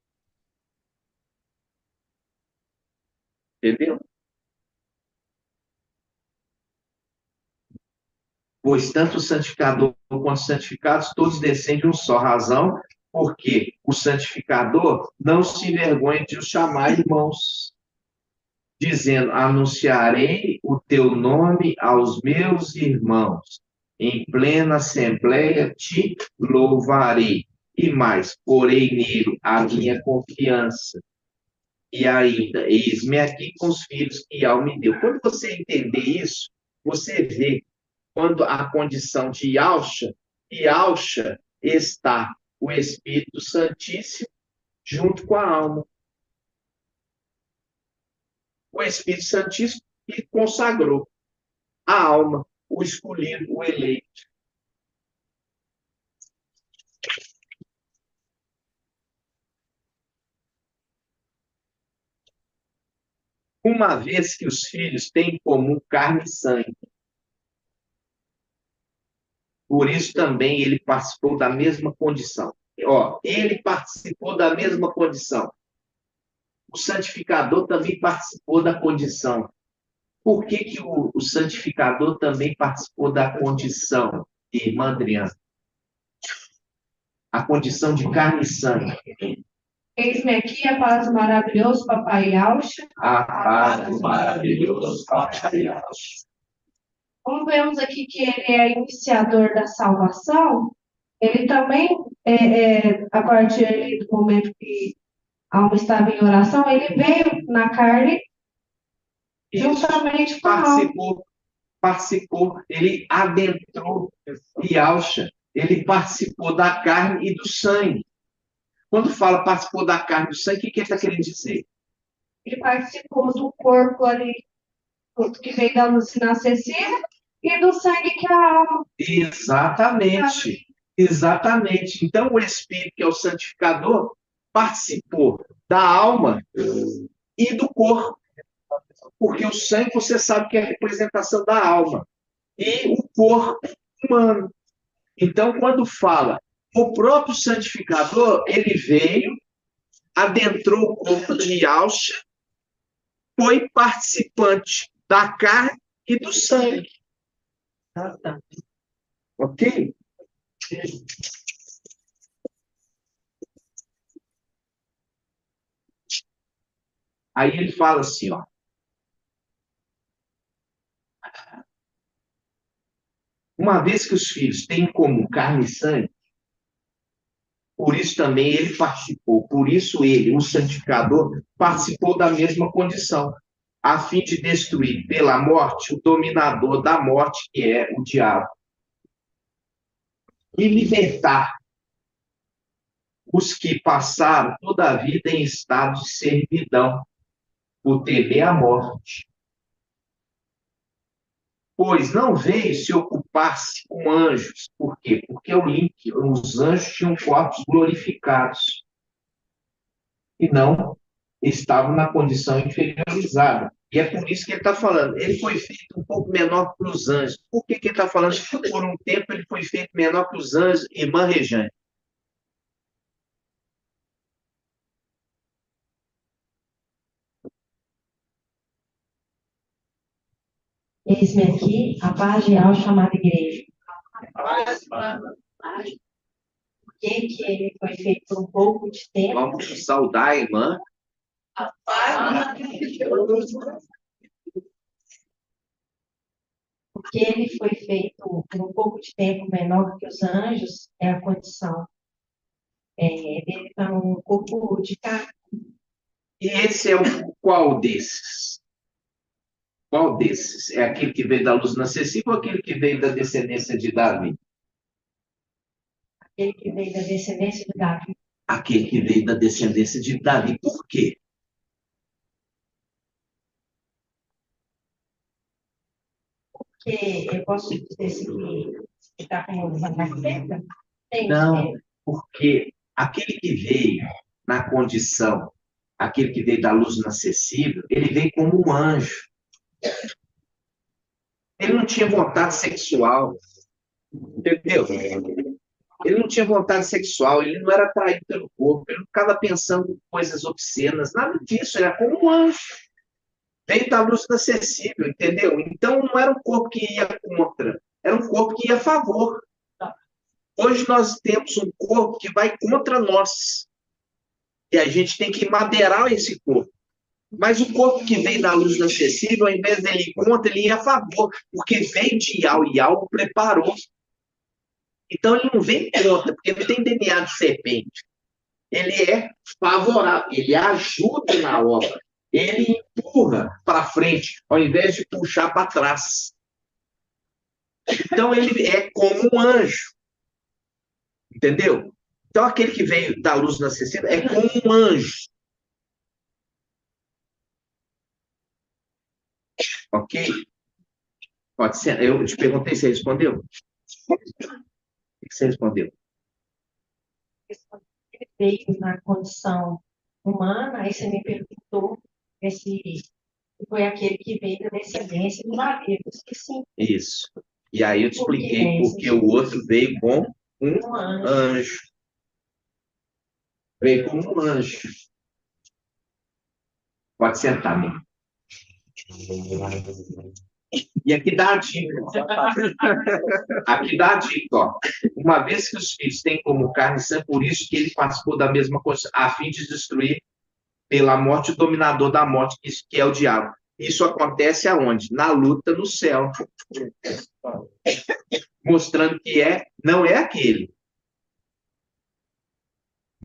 Entendeu? Pois tanto o santificador quanto os santificados, todos descendem de um só. Razão, porque o santificador não se envergonha de os chamar irmãos, dizendo, anunciarei o teu nome aos meus irmãos, em plena assembleia te louvarei, e mais, porei nele a minha confiança. E ainda, eis-me aqui com os filhos que Ial me deu. Quando você entender isso, você vê quando a condição de Yalcha está o Espírito Santíssimo junto com a alma. O Espírito Santíssimo que consagrou a alma, o escolhido, o eleito. Uma vez que os filhos têm em comum carne e sangue, por isso também ele participou da mesma condição. Ó, ele participou da mesma condição. O santificador também participou da condição. Por que que o santificador também participou da condição, irmã Adriana? A condição de carne e sangue. Eis-me aqui a paz do maravilhoso papai Alcha. A paz do maravilhoso papai Alcha. Como vemos aqui que ele é iniciador da salvação, ele também, a partir do momento que a alma estava em oração, ele veio na carne Isso. juntamente com a alma. Participou, ele adentrou Yahshua, ele participou da carne e do sangue. Quando fala participou da carne e do sangue, o que ele está querendo dizer? Ele participou do corpo ali, que veio da luz inacessível, e do sangue que é a alma. Exatamente, exatamente. Então, o Espírito, que é o santificador, participou da alma e do corpo. Porque o sangue, você sabe que é a representação da alma. E o corpo humano. Então, quando fala o próprio santificador, ele veio, adentrou o corpo de Yahshua, foi participante da carne e do sangue. Ok? Aí ele fala assim, ó. Uma vez que os filhos têm em comum carne e sangue, por isso também ele participou, por isso ele, o santificador, participou da mesma condição, a fim de destruir pela morte o dominador da morte, que é o diabo, e libertar os que passaram toda a vida em estado de servidão, por temer a morte. Pois não veio se ocupar-se com anjos. Por quê? Porque os anjos tinham corpos glorificados e não estavam na condição inferiorizada. E é por isso que ele está falando. Ele foi feito um pouco menor que os anjos. Por que ele está falando? Por um tempo ele foi feito menor que os anjos, irmã Rejane. Eis-me aqui, a paz real chamada igreja. Por que ele foi feito por um pouco de tempo? Vamos saudar a irmã. Porque ele foi feito por um pouco de tempo menor que os anjos, é a condição dele estar num corpo de carne. E esse é o qual desses? Qual desses? É aquele que veio da luz inacessível ou aquele que veio da descendência de Davi? Aquele que veio da descendência de Davi. Aquele que veio da descendência de Davi. Por quê? Porque eu posso dizer assim, que está com uma nasceta? Não, porque aquele que veio na condição, aquele que veio da luz inacessível, ele veio como um anjo. Ele não tinha vontade sexual. Entendeu? Ele não tinha vontade sexual, ele não era atraído pelo corpo, ele não ficava pensando em coisas obscenas, nada disso, ele era como um anjo. Veio da luz inacessível, entendeu? Então não era um corpo que ia contra, era um corpo que ia a favor. Hoje nós temos um corpo que vai contra nós. E a gente tem que madeirar esse corpo. Mas o corpo que vem da luz inacessível, ao invés dele ir contra, ele ia a favor, porque veio de Yahweh, e Yahweh preparou. Então ele não vem contra, porque não tem DNA de serpente. Ele é favorável, ele ajuda na obra. Ele empurra para frente, ao invés de puxar para trás. Então ele é como um anjo. Entendeu? Então aquele que veio da luz inacessível é como um anjo. Ok? Pode ser. Eu te perguntei, você respondeu? O que você respondeu? Ele veio na condição humana, aí você me perguntou se foi aquele que veio da descendência do Davi. Eu disse que sim. Isso. E aí eu te expliquei porque o outro veio com um anjo. Veio como um anjo. Pode sentar, amigo. E aqui dá a dica. Aqui dá a dica, ó. Uma vez que os filhos têm como carne e sangue, por isso que ele participou da mesma coisa, a fim de destruir pela morte o dominador da morte, que é o diabo. Isso acontece aonde? Na luta no céu. Mostrando que não é aquele.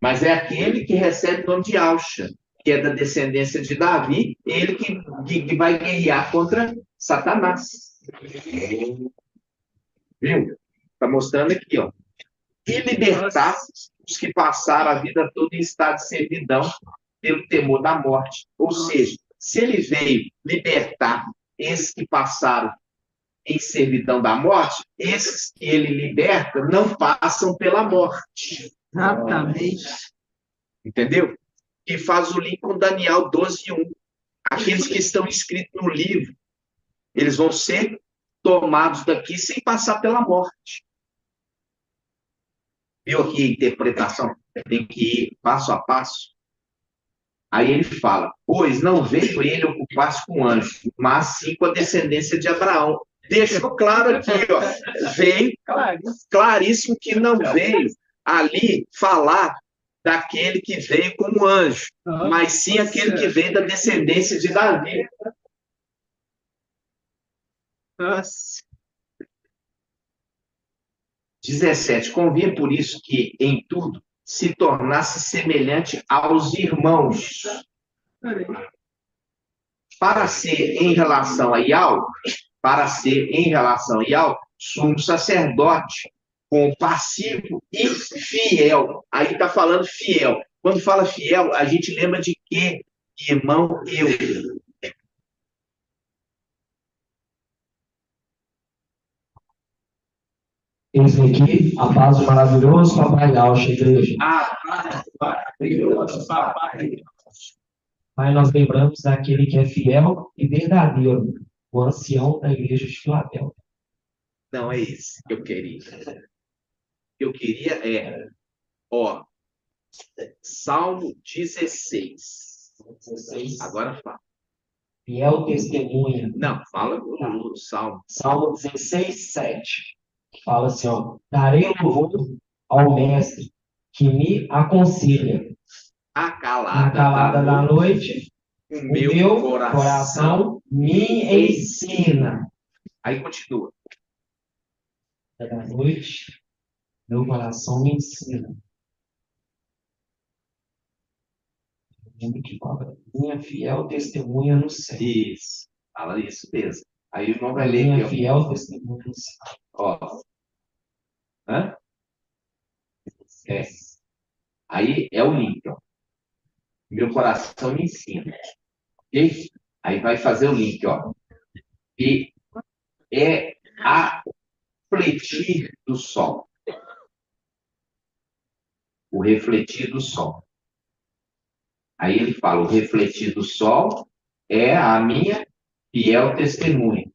Mas é aquele que recebe o nome de Alcha, que é da descendência de Davi, ele que vai guerrear contra Satanás. Viu? Está mostrando aqui, ó. E libertar os que passaram a vida toda em estado de servidão pelo temor da morte. Ou seja, se ele veio libertar esses que passaram em servidão da morte, esses que ele liberta não passam pela morte. Exatamente. Entendeu? E faz o link com Daniel 12:1. Aqueles que estão escritos no livro, eles vão ser tomados daqui sem passar pela morte. Viu aqui a interpretação? Tem que ir passo a passo. Aí ele fala, pois não veio ele ocupar-se com anjo, mas sim com a descendência de Abraão. Deixou claro aqui, ó. Veio, claríssimo que não veio ali falar daquele que veio como anjo, mas sim aquele que veio da descendência de Davi. Nossa. 17. Convinha por isso que, em tudo, se tornasse semelhante aos irmãos. Para ser em relação a Yahweh, sumo sacerdote, compassivo e fiel. Aí está falando fiel. Quando fala fiel, a gente lembra de quê? Irmão, eu. Eis aqui a paz do maravilhoso Papai Alcha, igreja. Maravilhoso, papai. Pai, nós lembramos daquele que é fiel e verdadeiro, o ancião da igreja de Filadélfia. Não é esse que eu queria. O que eu queria é, ó, Salmo 16. Agora fala. Fiel testemunha. Não, fala o Salmo. Salmo 16, 7. Fala assim, ó. Darei louvor ao mestre que me aconselha. A Na calada da noite, o o meu meu coração. coração me ensina. Aí continua. Da noite, meu coração me ensina. Lembro que fala, minha fiel testemunha no céu. Isso. Fala isso mesmo. Aí o irmão vai ler Minha aqui, ó. fiel testemunha no céu. Ó. Hã? É. Aí é o link, ó. Meu coração me ensina. Ok? Aí vai fazer o link, ó. E é a refletir do sol. O refletir do sol. Aí ele fala, o refletir do sol é a minha fiel testemunha.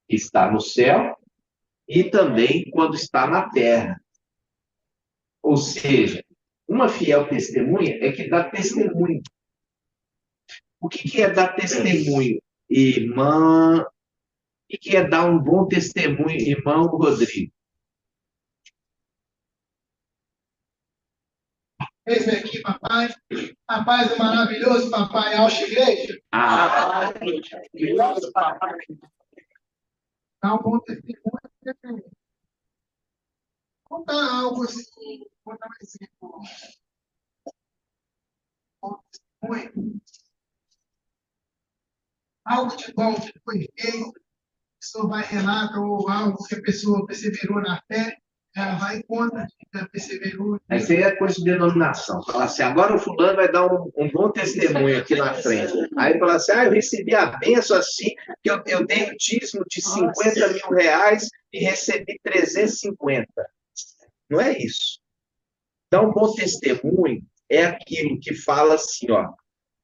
Está no céu e também quando está na terra. Ou seja, uma fiel testemunha é que dá testemunho. O que é dar testemunho, irmã? O que é dar um bom testemunho, irmão Rodrigo? Eis-me aqui, papai. A paz do maravilhoso papai Alcha Igreja. Maravilhoso, papai. Dá um bom testemunho. Contar algo assim, contar um exemplo. Bom testemunho. Algo de bom que foi feito, a pessoa vai relatar, ou algo que a pessoa perseverou na fé, ela vai e conta que ela perseverou. Isso aí é coisa de denominação. Fala assim, agora o fulano vai dar um bom testemunho aqui na frente. Aí ele fala assim, eu recebi a benção assim, que eu dei o dízimo de 50 mil reais e recebi 350. Não é isso. Dar um bom testemunho é aquilo que fala assim, ó,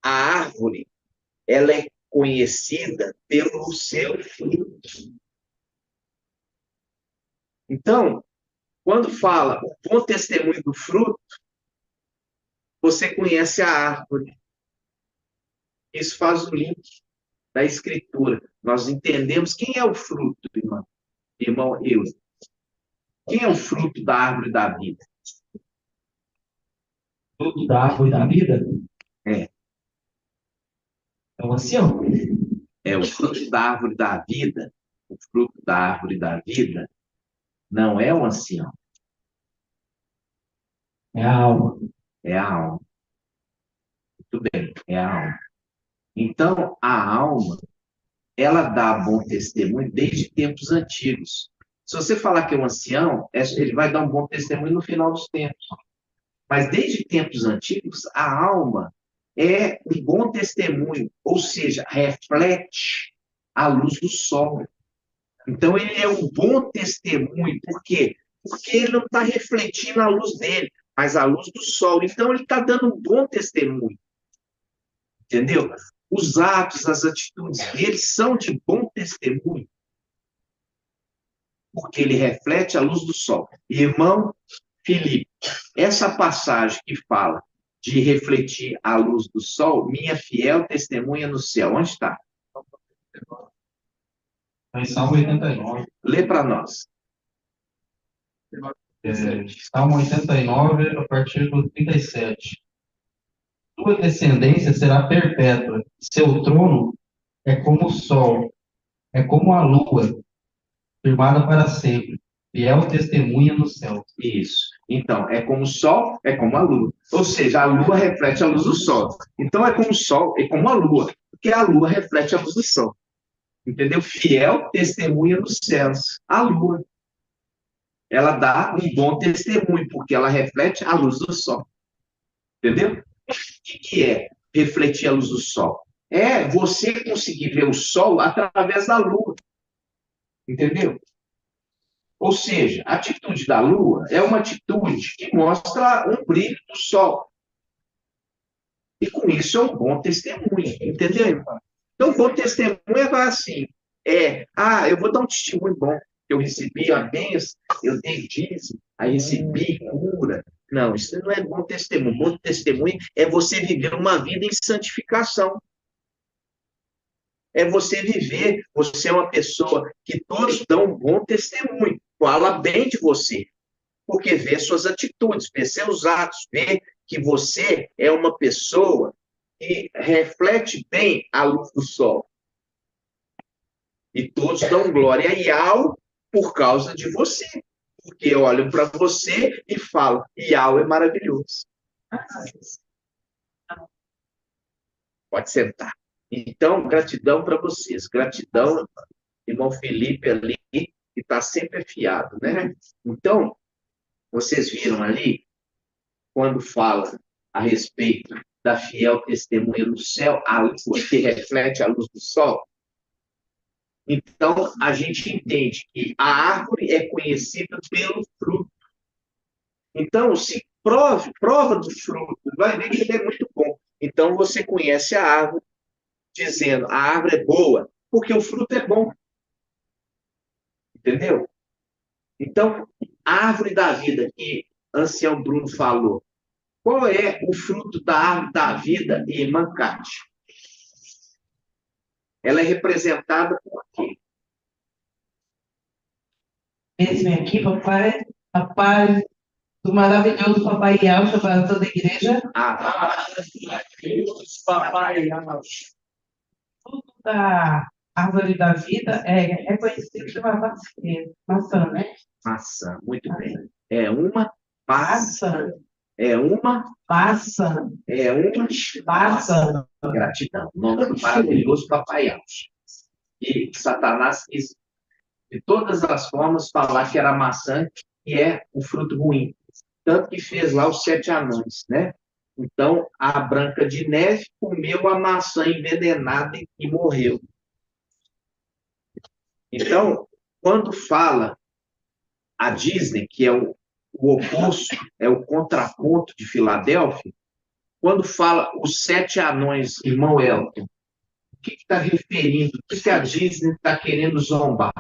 a árvore, ela é conhecida pelo seu fruto. Então, quando fala o bom testemunho do fruto, você conhece a árvore. Isso faz o link da escritura. Nós entendemos quem é o fruto, irmão. Irmão, eu. Quem é o fruto da árvore da vida? Fruto da árvore da vida? É. É o ancião. É o fruto da árvore da vida. O fruto da árvore da vida não é o ancião. É a alma. É a alma. Muito bem, é a alma. Então, a alma, ela dá bom testemunho desde tempos antigos. Se você falar que é um ancião, ele vai dar um bom testemunho no final dos tempos. Mas desde tempos antigos, a alma é um bom testemunho, ou seja, reflete a luz do sol. Então, ele é um bom testemunho. Por quê? Porque ele não está refletindo a luz dele, mas a luz do sol. Então, ele está dando um bom testemunho. Entendeu? Os atos, as atitudes dele são de bom testemunho. Porque ele reflete a luz do sol. Irmão Felipe, essa passagem que fala de refletir a luz do sol, minha fiel testemunha no céu. Onde está? Está em Salmo 89. Lê para nós. Salmo 89, a partir do 37. Sua descendência será perpétua. Seu trono é como o sol, é como a lua, firmada para sempre. Fiel testemunha no céu. Isso. Então, é como o sol, é como a lua. Ou seja, a lua reflete a luz do sol. Então, é como o sol, é como a lua. Porque a lua reflete a luz do sol. Entendeu? Fiel testemunha nos céus. A lua. Ela dá um bom testemunho, porque ela reflete a luz do sol. Entendeu? O que é refletir a luz do sol? É você conseguir ver o sol através da lua. Entendeu? Ou seja, a atitude da lua é uma atitude que mostra um brilho do sol. E com isso é um bom testemunho. Entendeu? Então, bom testemunho é assim. Eu vou dar um testemunho bom. Eu recebi a bênção, eu dei dízimo, aí recebi cura. Não, isso não é bom testemunho. Bom testemunho é você viver uma vida em santificação. É você viver, você é uma pessoa que todos dão um bom testemunho. Fala bem de você. Porque vê suas atitudes, vê seus atos, vê que você é uma pessoa que reflete bem a luz do sol. E todos dão glória a Yahweh por causa de você. Porque olham para você e falam, Yahweh é maravilhoso. Pode sentar. Então, gratidão para vocês. Gratidão, irmão Felipe ali, que está sempre afiado, né? Então, vocês viram ali, quando fala a respeito da fiel testemunha no céu, a luz que reflete a luz do sol. Então, a gente entende que a árvore é conhecida pelo fruto. Então, se prova do fruto, vai ver que ele é muito bom. Então, você conhece a árvore, dizendo, a árvore é boa, porque o fruto é bom. Entendeu? Então, a árvore da vida que o ancião Bruno falou, qual é o fruto da árvore da vida em Mancate? Ela é representada por quê? Esse aqui, papai, a paz do maravilhoso Papai Yalcha para toda a igreja. Papai, Tudo da árvore da vida é conhecido como maçã, né? Maçã, muito bem. É uma Maçã. É uma Maçã. É uma Maçã. gratidão. Nome do maravilhoso Papai Alves. E Satanás quis, de todas as formas, falar que era maçã, que é o fruto ruim. Tanto que fez lá os 7 anões, né? Então, a Branca de Neve comeu a maçã envenenada e morreu. Então, quando fala a Disney, que é o oposto, é o contraponto de Filadélfia, quando fala os 7 anões, irmão Elton, o que está referindo? O que a Disney está querendo zombar?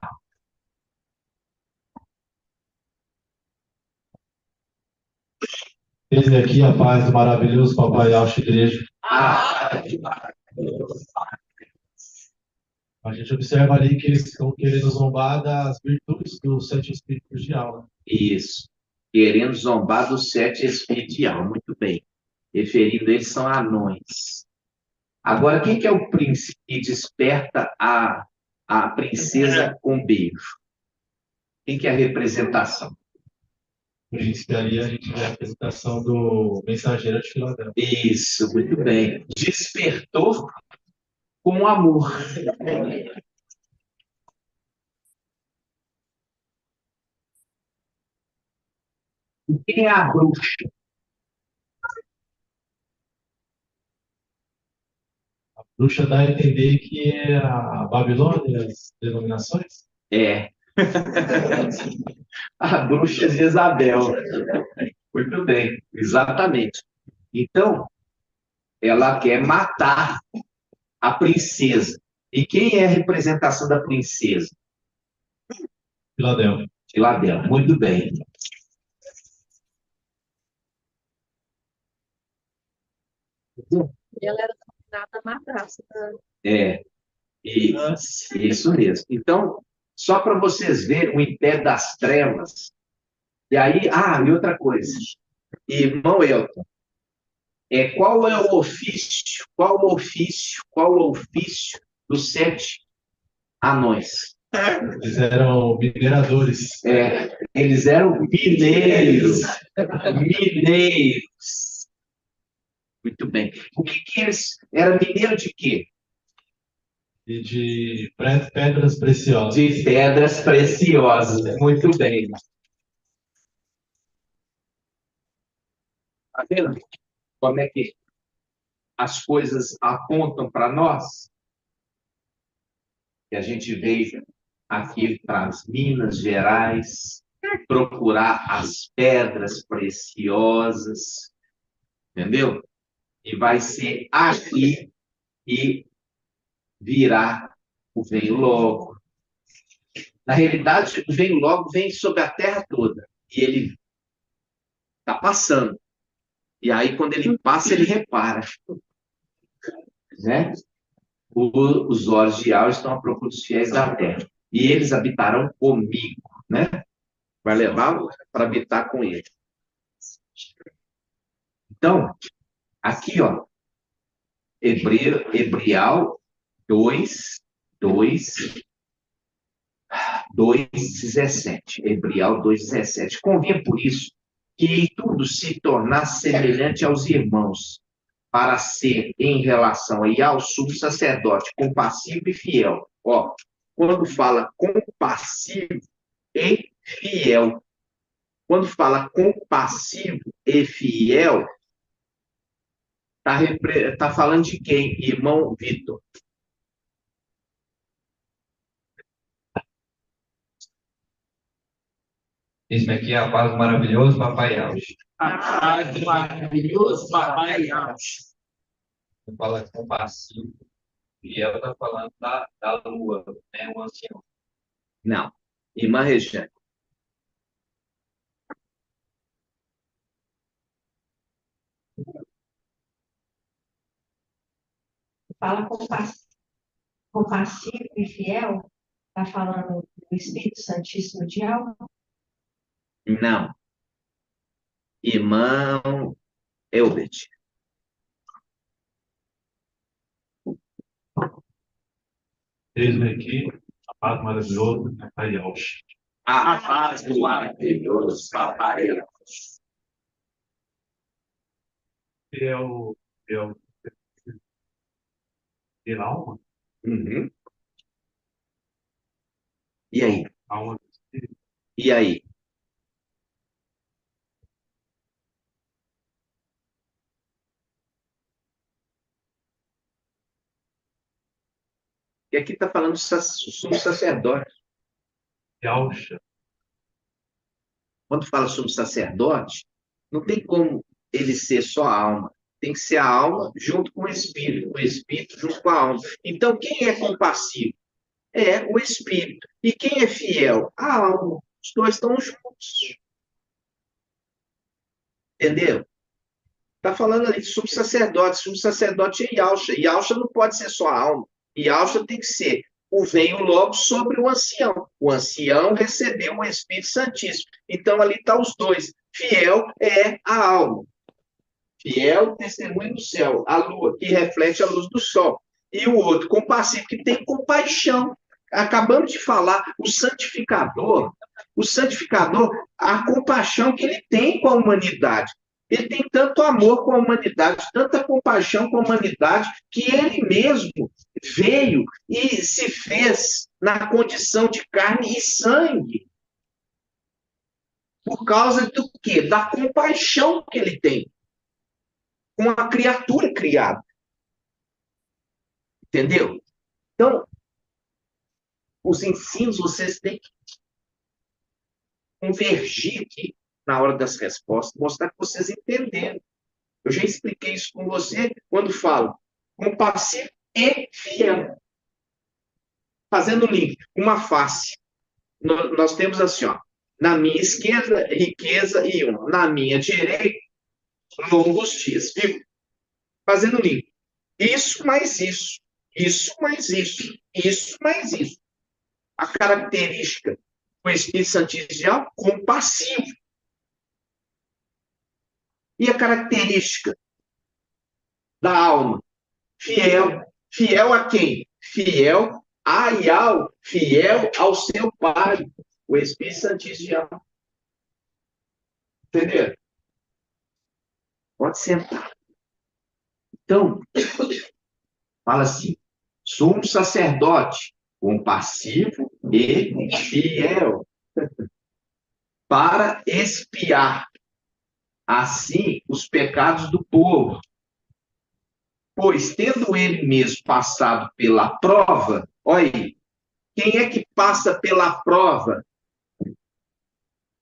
Eis aqui a paz do maravilhoso Papai Alcha Igreja. A gente observa ali que eles estão querendo zombar das virtudes dos 7 espíritos de alma. Isso. Querendo zombar dos 7 espíritos de alma. Muito bem. Referindo eles são anões. Agora, quem que é o príncipe que desperta a princesa com beijo? Quem que é a representação? príncipe ali, a gente vê a apresentação do mensageiro de Filadélfia. Isso, muito bem. Despertou com amor. E quem é a bruxa? A bruxa dá a entender que é a Babilônia, as denominações. É. A bruxa de Isabel. Muito bem, exatamente. Então, ela quer matar a princesa. E quem é a representação da princesa? Filadélfia. Filadélfia, muito bem. E ela era dominada madrasta. É, isso mesmo. Então, só para vocês verem o império das trevas. E aí, e outra coisa. Irmão Elton, qual é o ofício? Qual o ofício dos 7 anões? Eles eram mineradores. Eles eram mineiros. Mineiros. Muito bem. O que eles... Era mineiro de quê? E de pedras preciosas. De pedras preciosas. Muito bem. Está vendo como é que as coisas apontam para nós? Que a gente veio aqui para as Minas Gerais procurar as pedras preciosas, entendeu? E vai ser aqui que virá o Vem Logo. Na realidade, o Vem Logo vem sobre a terra toda. E ele está passando. E aí, quando ele passa, ele repara. Né? Os olhos de Yahweh estão à procura dos fiéis da terra. E eles habitarão comigo. Né? Vai levá-lo para habitar com ele. Então, aqui, ó, Hebreal 2:17. Hebreal 2:17. Convém, por isso, que em tudo se tornasse semelhante aos irmãos, para ser, em relação aí ao sumo sacerdote, compassivo e fiel. Ó, quando fala compassivo e fiel, quando fala compassivo e fiel, tá falando de quem, irmão Vitor? Esse aqui é a paz do maravilhoso Papai Alves. A paz do maravilhoso Papai Alves. Fala compassivo. E ela está falando da lua, né? O ancião. Não. Irmã Regiane. Fala compassivo e fiel. Está falando do Espírito Santíssimo de alma? Não. Irmão Elbert. Eis-me aqui, a paz maravilhosa, Papai Alves. A paz do maravilhoso Papai Alves. Fiel de alma. Uhum. E aí? Alma. E aí? E aqui está falando sumo sacerdote. Yahusha. Quando fala sumo sacerdote, não tem como ele ser só a alma. Tem que ser a alma junto com o espírito junto com a alma. Então, quem é compassivo? É o espírito. E quem é fiel? A alma. Os dois estão juntos. Entendeu? Está falando ali de sumo sacerdote é Yahusha. Yahusha não pode ser só a alma. Yahusha tem que ser o venho logo sobre o ancião. O ancião recebeu o Espírito Santíssimo. Então, ali estão os dois. Fiel é a alma. Fiel, testemunho do céu. A lua, que reflete a luz do sol. E o outro, compassivo, que tem compaixão. Acabamos de falar, o santificador, O santificador, a compaixão que ele tem com a humanidade. Ele tem tanto amor com a humanidade, tanta compaixão com a humanidade, que ele mesmo veio e se fez na condição de carne e sangue. Por causa do quê? Da compaixão que ele tem com a criatura criada. Entendeu? Então, os ensinos, vocês têm que convergir aqui na hora das respostas, mostrar que vocês entenderam. Eu já expliquei isso com você quando falo compassivo e fiel. Fazendo link, uma face. Nós temos assim, ó, na minha esquerda, riqueza e honra. Na minha direita, longos dias. Viu? Fazendo link. Isso mais isso. Isso mais isso. Isso mais isso. A característica do Espírito Santo ideal, compassivo. E a característica da alma? Fiel. Fiel a quem? Fiel a Iau. Fiel ao seu Pai. O Espírito Santo ideal. Entendeu? Pode sentar. Então, fala assim, sou um sacerdote compassivo e fiel para expiar assim os pecados do povo. Pois, tendo ele mesmo passado pela prova, olha aí, quem é que passa pela prova?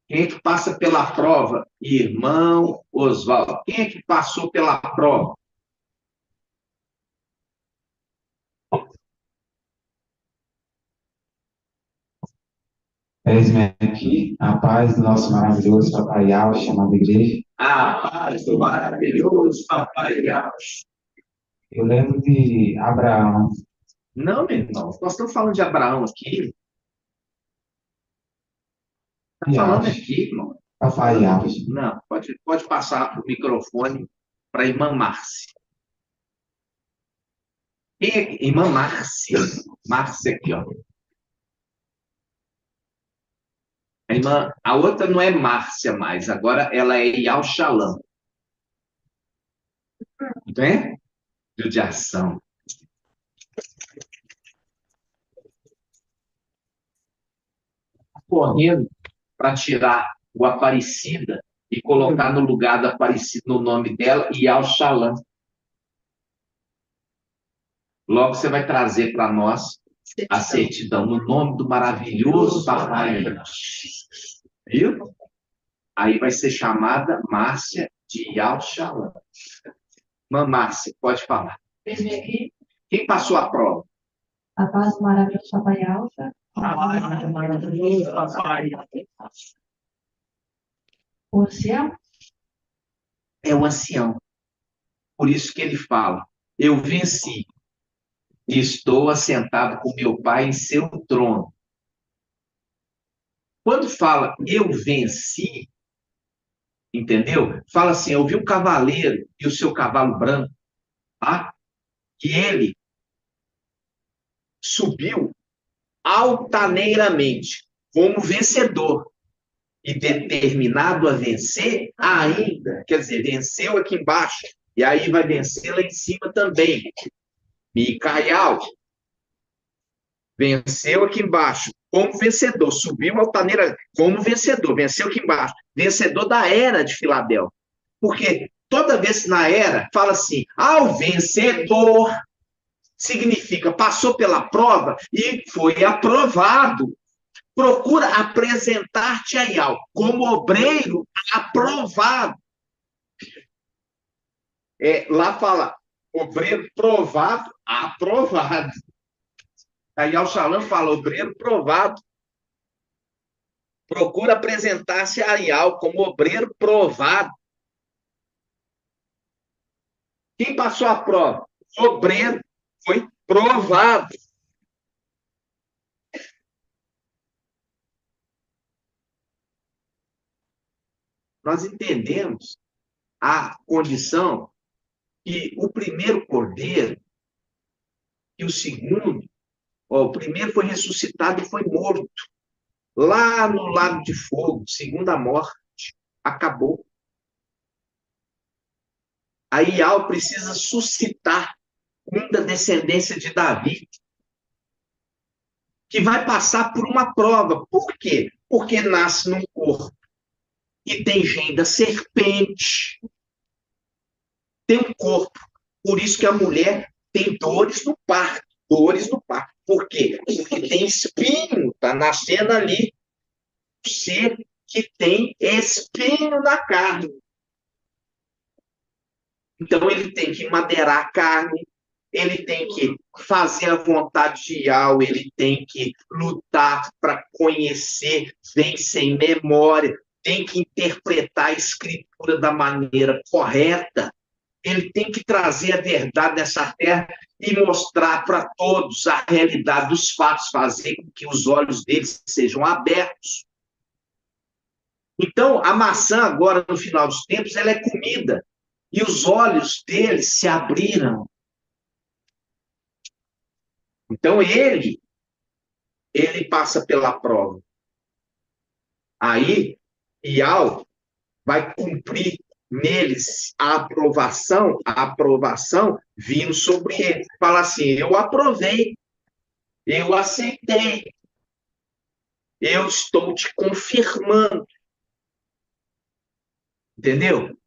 Quem é que passa pela prova? Irmão Oswaldo. Quem é que passou pela prova? Eis-me aqui, a paz do nosso maravilhoso Papai Yahweh, chamado igreja. A paz do maravilhoso Papai Yahweh. Eu lembro de Abraão. Não, meu irmão, nós estamos falando de Abraão aqui. Está falando aqui, irmão. Papai Yahweh. Não, pode passar o microfone para a irmã Márcia. Irmã Márcia. Márcia aqui, ó. A outra não é Márcia mais, agora ela é Yau Shalom. Né? Judiação. Correndo para tirar o Aparecida e colocar no lugar da Aparecida, no nome dela, Yau Shalom. Logo você vai trazer para nós a certidão no nome do maravilhoso Papai. Viu? Aí vai ser chamada Márcia de Yau Shalom. Márcia, pode falar. Quem passou a prova? A paz do maravilhoso Papai Alfa. O ancião? É o ancião. Por isso que ele fala, eu venci. Estou assentado com meu Pai em seu trono. Quando fala eu venci, entendeu? Fala assim, eu vi um cavaleiro e o seu cavalo branco, tá? E ele subiu altaneiramente como vencedor e determinado a vencer ainda, quer dizer, venceu aqui embaixo e aí vai vencer lá em cima também. Micael venceu aqui embaixo como vencedor, subiu altaneira como vencedor, venceu aqui embaixo, vencedor da era de Filadélfia. Porque toda vez na era fala assim, o vencedor significa passou pela prova e foi aprovado. Procura apresentar-te a Iau como obreiro aprovado. Lá fala obreiro provado, aprovado. Aí Yau Shalom fala, obreiro provado. Procura apresentar-se a Iau como obreiro provado. Quem passou a prova? O obreiro foi provado. Nós entendemos a condição que o primeiro cordeiro e o segundo, o primeiro foi ressuscitado e foi morto. lá no Lago de Fogo, segunda morte, acabou. Aí Ial precisa suscitar da descendência de Davi, que vai passar por uma prova. Por quê? Porque nasce num corpo e tem gene da serpente, tem um corpo. Por isso que a mulher tem dores no parto, dores no parto. Por quê? Porque tem espinho, está nascendo ali um ser que tem espinho na carne. Então ele tem que madeirar a carne, ele tem que fazer a vontade de Ial, ele tem que lutar para conhecer, vencer em memória, tem que interpretar a escritura da maneira correta, ele tem que trazer a verdade dessa terra e mostrar para todos a realidade dos fatos, fazer com que os olhos deles sejam abertos. Então, a maçã agora, no final dos tempos, ela é comida, e os olhos deles se abriram. Então, ele passa pela prova. Aí, Ial vai cumprir neles a aprovação vindo sobre ele. Fala assim, eu aprovei, eu aceitei, eu estou te confirmando. Entendeu?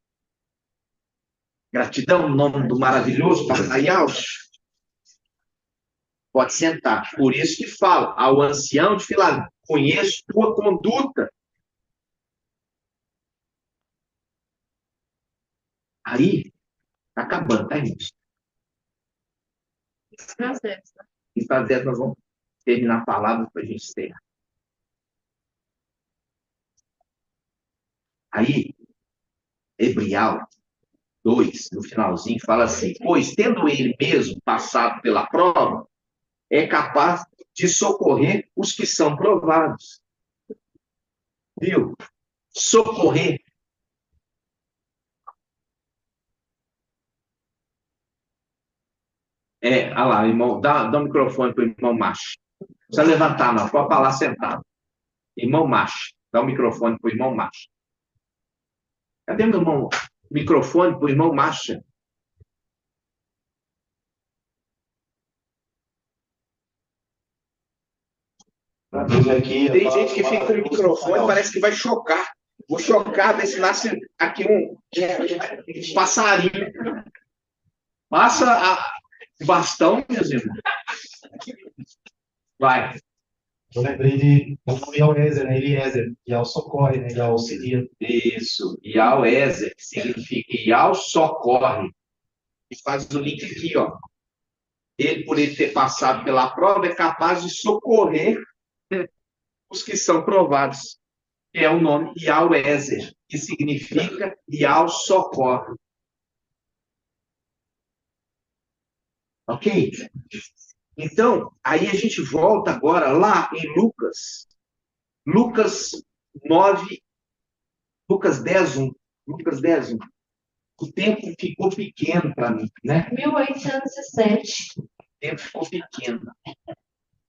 Gratidão no nome do maravilhoso Papai Ial. Pode sentar. Por isso que fala ao ancião de Filadélfia, conheço tua conduta. Aí, está acabando, tá, gente? E para 10 nós vamos terminar a palavra para a gente encerrar. Aí, Hebrial 2, no finalzinho, fala assim, pois tendo ele mesmo passado pela prova, é capaz de socorrer os que são provados. Viu? Socorrer. Olha lá, irmão, dá o microfone para o irmão Macho. Não precisa levantar, não, pode falar sentado. Irmão Macho, dá o microfone para o irmão Macho. Cadê meu irmão? Microfone para o irmão Macho. Tem gente que fica com o microfone, parece que vai chocar. Vou chocar, ver se nasce aqui um passarinho. Passa o bastão, meus irmãos. Vai. Eu lembrei de Ial-Ezer, né? Eliezer. Ial socorre, né? Ial auxilia. Isso. Ial-Ezer, que significa Ial socorre. E faz o link aqui, ó. Ele, por ele ter passado pela prova, é capaz de socorrer os que são provados. Que é o nome Ial-Ezer, que significa Ial socorre. Ok? Então, aí a gente volta agora lá em Lucas. Lucas 9, Lucas 10, 1. Lucas 10, 1. O tempo ficou pequeno para mim, né? 1807. O tempo ficou pequeno.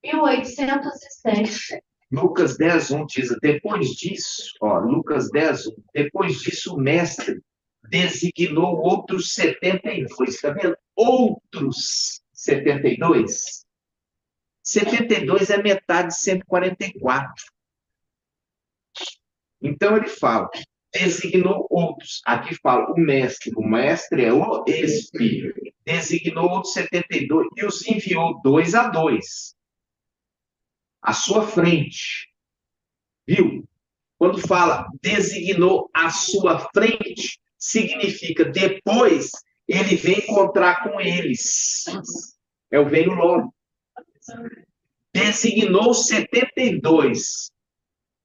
1807. Lucas 10, 1 diz, depois disso, ó, Lucas 10, 1, depois disso o mestre designou outros 72, está vendo? Outros 72. 72 é metade de 144. Então ele fala, designou outros. Aqui fala o mestre é o Espírito. Designou outros 72 e os enviou 2 a 2 à sua frente. Viu? Quando fala designou à sua frente, significa depois ele vem encontrar com eles. Eu venho logo. Designou 72.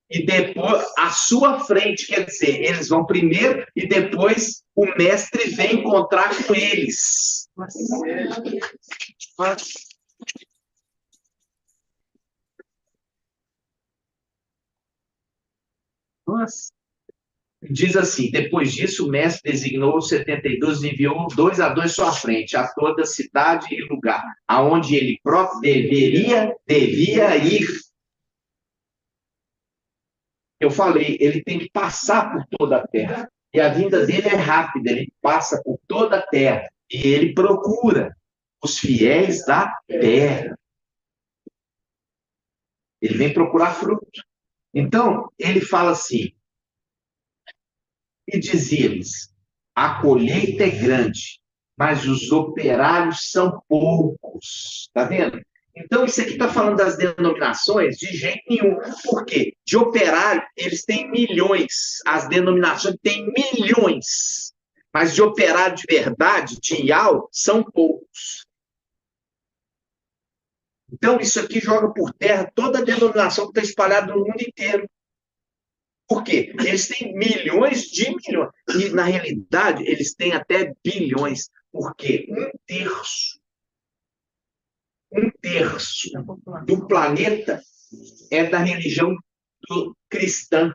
E depois, à sua frente, quer dizer, eles vão primeiro e depois o mestre vem encontrar com eles. Nossa. Diz assim, depois disso, o mestre designou os 72 e enviou 2 a 2 sua frente, a toda cidade e lugar, aonde ele próprio devia ir. Eu falei, ele tem que passar por toda a terra. E a vinda dele é rápida, ele passa por toda a terra. E ele procura os fiéis da terra. Ele vem procurar fruto. Então, ele fala assim, e dizia-lhes, a colheita é grande, mas os operários são poucos. Está vendo? Então, isso aqui está falando das denominações de jeito nenhum. Por quê? De operário, eles têm milhões. As denominações têm milhões. Mas de operário de verdade, de IAL, são poucos. Então, isso aqui joga por terra toda a denominação que está espalhada no mundo inteiro. Por quê? Eles têm milhões de milhões. E, na realidade, eles têm até bilhões. Porque um terço do planeta é da religião cristã.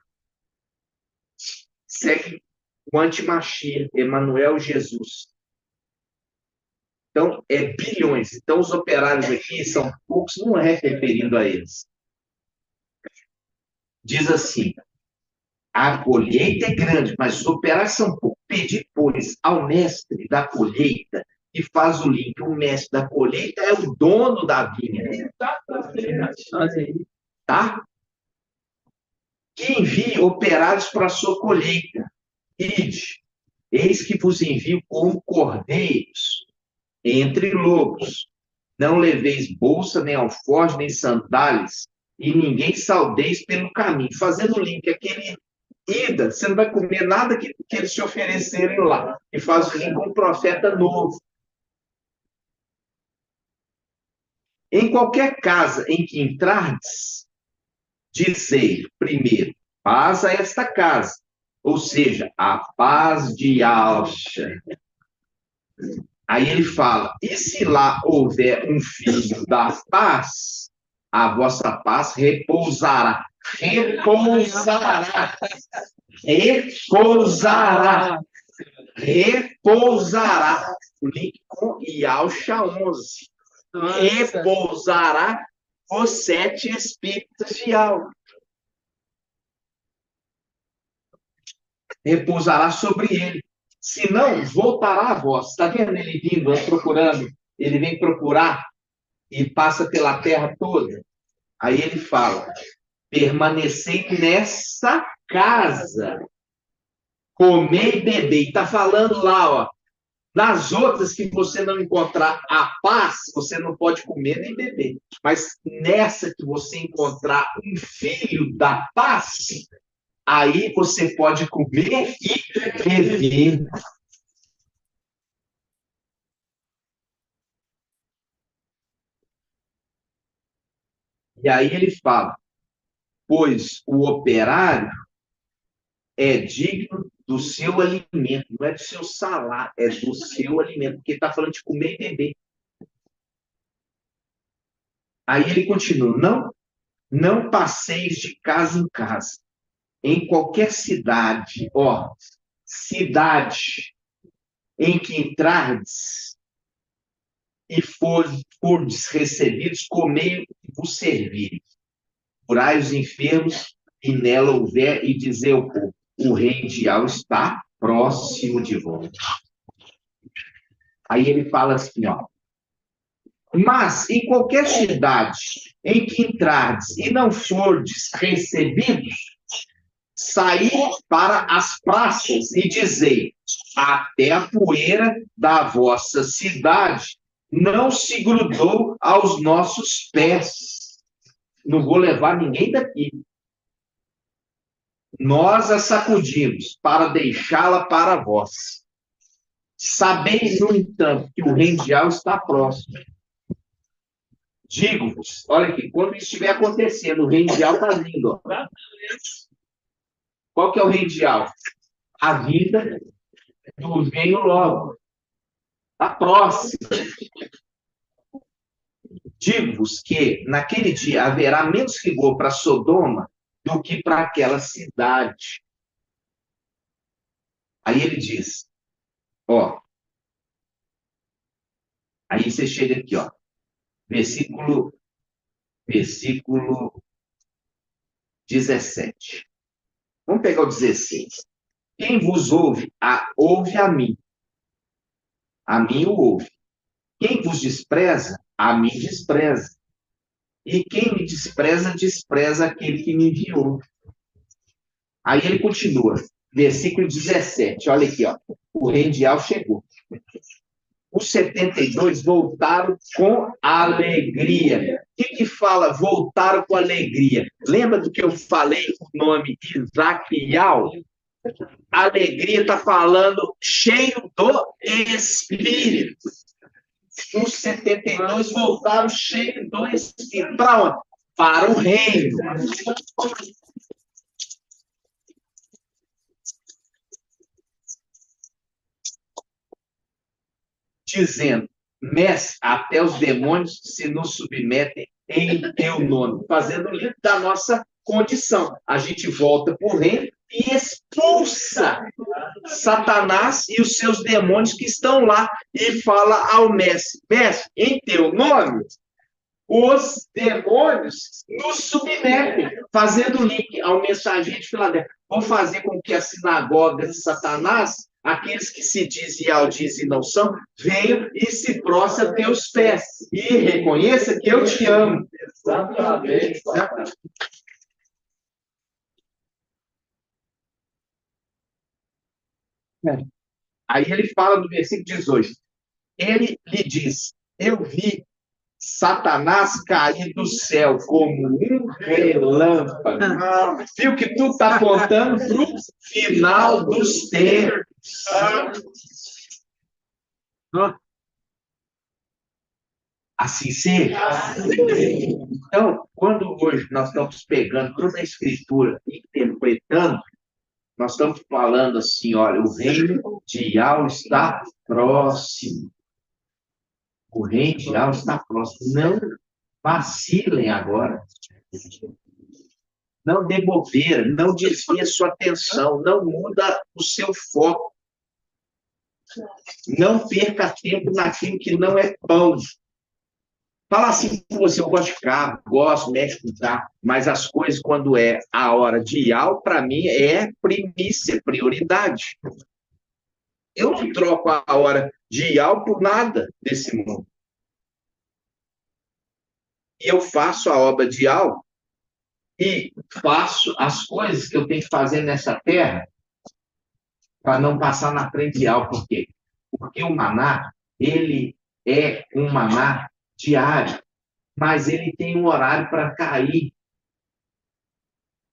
Segue o antimachia, Emanuel Jesus. Então, é bilhões. Então, os operários aqui são poucos, não é referindo a eles. Diz assim, a colheita é grande, mas os operários são poucos. Pedi, pois, ao mestre da colheita, que faz o link. O mestre da colheita é o dono da vinha. Tá? Que envie operários para a sua colheita. Ide, eis que vos envio como cordeiros entre lobos. Não leveis bolsa, nem alforje, nem sandálias, e ninguém saudeis pelo caminho. Fazendo o link, aquele ida, você não vai comer nada que eles te oferecerem lá. E faz o link com um profeta novo. Em qualquer casa em que entrardes, dizei primeiro, paz a esta casa, ou seja, a paz de Alcha. Aí ele fala, e se lá houver um filho da paz, a vossa paz repousará. Repousará. Repousará. Repousará. O link com Yalcha 11. Repousará os 7 espíritos de alma. Repousará sobre ele. Se não, voltará a vós. Está vendo ele vindo, procurando? Ele vem procurar e passa pela terra toda. Aí ele fala, permanecei nessa casa, comer e beber. E está falando lá, ó, nas outras que você não encontrar a paz, você não pode comer nem beber. Mas nessa que você encontrar um filho da paz, aí você pode comer e beber. E aí ele fala, pois o operário é digno do seu alimento, não é do seu salário, é do seu alimento, porque ele está falando de comer e beber. Aí ele continua, não passeis de casa em casa, em qualquer cidade, ó, cidade em que entrardes e fordes recebidos, comei e vos servirem. Curai os enfermos, e nela houver, e dizer ao povo, o reino de Al está próximo de vós. Aí ele fala assim, ó, mas em qualquer cidade em que entrardes e não fordes recebidos, saí para as praças e dizei, até a poeira da vossa cidade não se grudou aos nossos pés. Não vou levar ninguém daqui. Nós a sacudimos para deixá-la para vós. Sabeis, no entanto, que o reino de Al está próximo. Digo-vos, olha aqui, quando isso estiver acontecendo, o reino de Al está vindo. Ó. Qual que é o reino de Al? A vida do reino logo. Está próximo. Digo-vos que naquele dia haverá menos rigor para Sodoma do que para aquela cidade. Aí ele diz, ó, aí você chega aqui, ó, versículo 17. Vamos pegar o 16. Quem vos ouve, ouve a mim. A mim o ouve. Quem vos despreza, a mim despreza. E quem me despreza, despreza aquele que me enviou. Aí ele continua, versículo 17. Olha aqui, ó. O rei de Al chegou. Os 72 voltaram com alegria. O que fala voltaram com alegria? Lembra do que eu falei com o nome Isaac e Al? Alegria está falando cheio do Espírito. Os 72 voltaram cheios do Espírito. Para onde? Para o reino. Dizendo, mestre, até os demônios se nos submetem em teu nome. Fazendo o link da nossa condição. A gente volta para o reino e expulsa Satanás e os seus demônios que estão lá. E fala ao mestre, mestre, em teu nome, os demônios nos submetem. Fazendo o link ao mensageiro de Filadélfia. Vou fazer com que a sinagoga de Satanás, aqueles que se dizem e dizem e não são, venham e se prostra a teus pés. E reconheça que eu te amo. Exatamente. Aí ele fala no versículo 18. Ele lhe diz, eu vi Satanás cair do céu como um relâmpago. Viu que tu está apontando para o final dos tempos. Assim seja. Então, quando hoje nós estamos pegando toda a Escritura e interpretando, nós estamos falando assim, olha, o reino de Yahweh está próximo. O reino de Yahweh está próximo. Não vacilem agora. Não dê bobeira, não desvie sua atenção, não muda o seu foco. Não perca tempo naquilo que não é pão. Fala assim com você, eu gosto de carro, gosto, mexe com carro, mas as coisas, quando é a hora de Yahweh, para mim, é primícia, prioridade. Eu não troco a hora de Yahweh por nada desse mundo. E eu faço a obra de Yahweh e faço as coisas que eu tenho que fazer nessa terra para não passar na frente de Yahweh. Por quê? Porque o maná, ele é um maná diário, mas ele tem um horário para cair.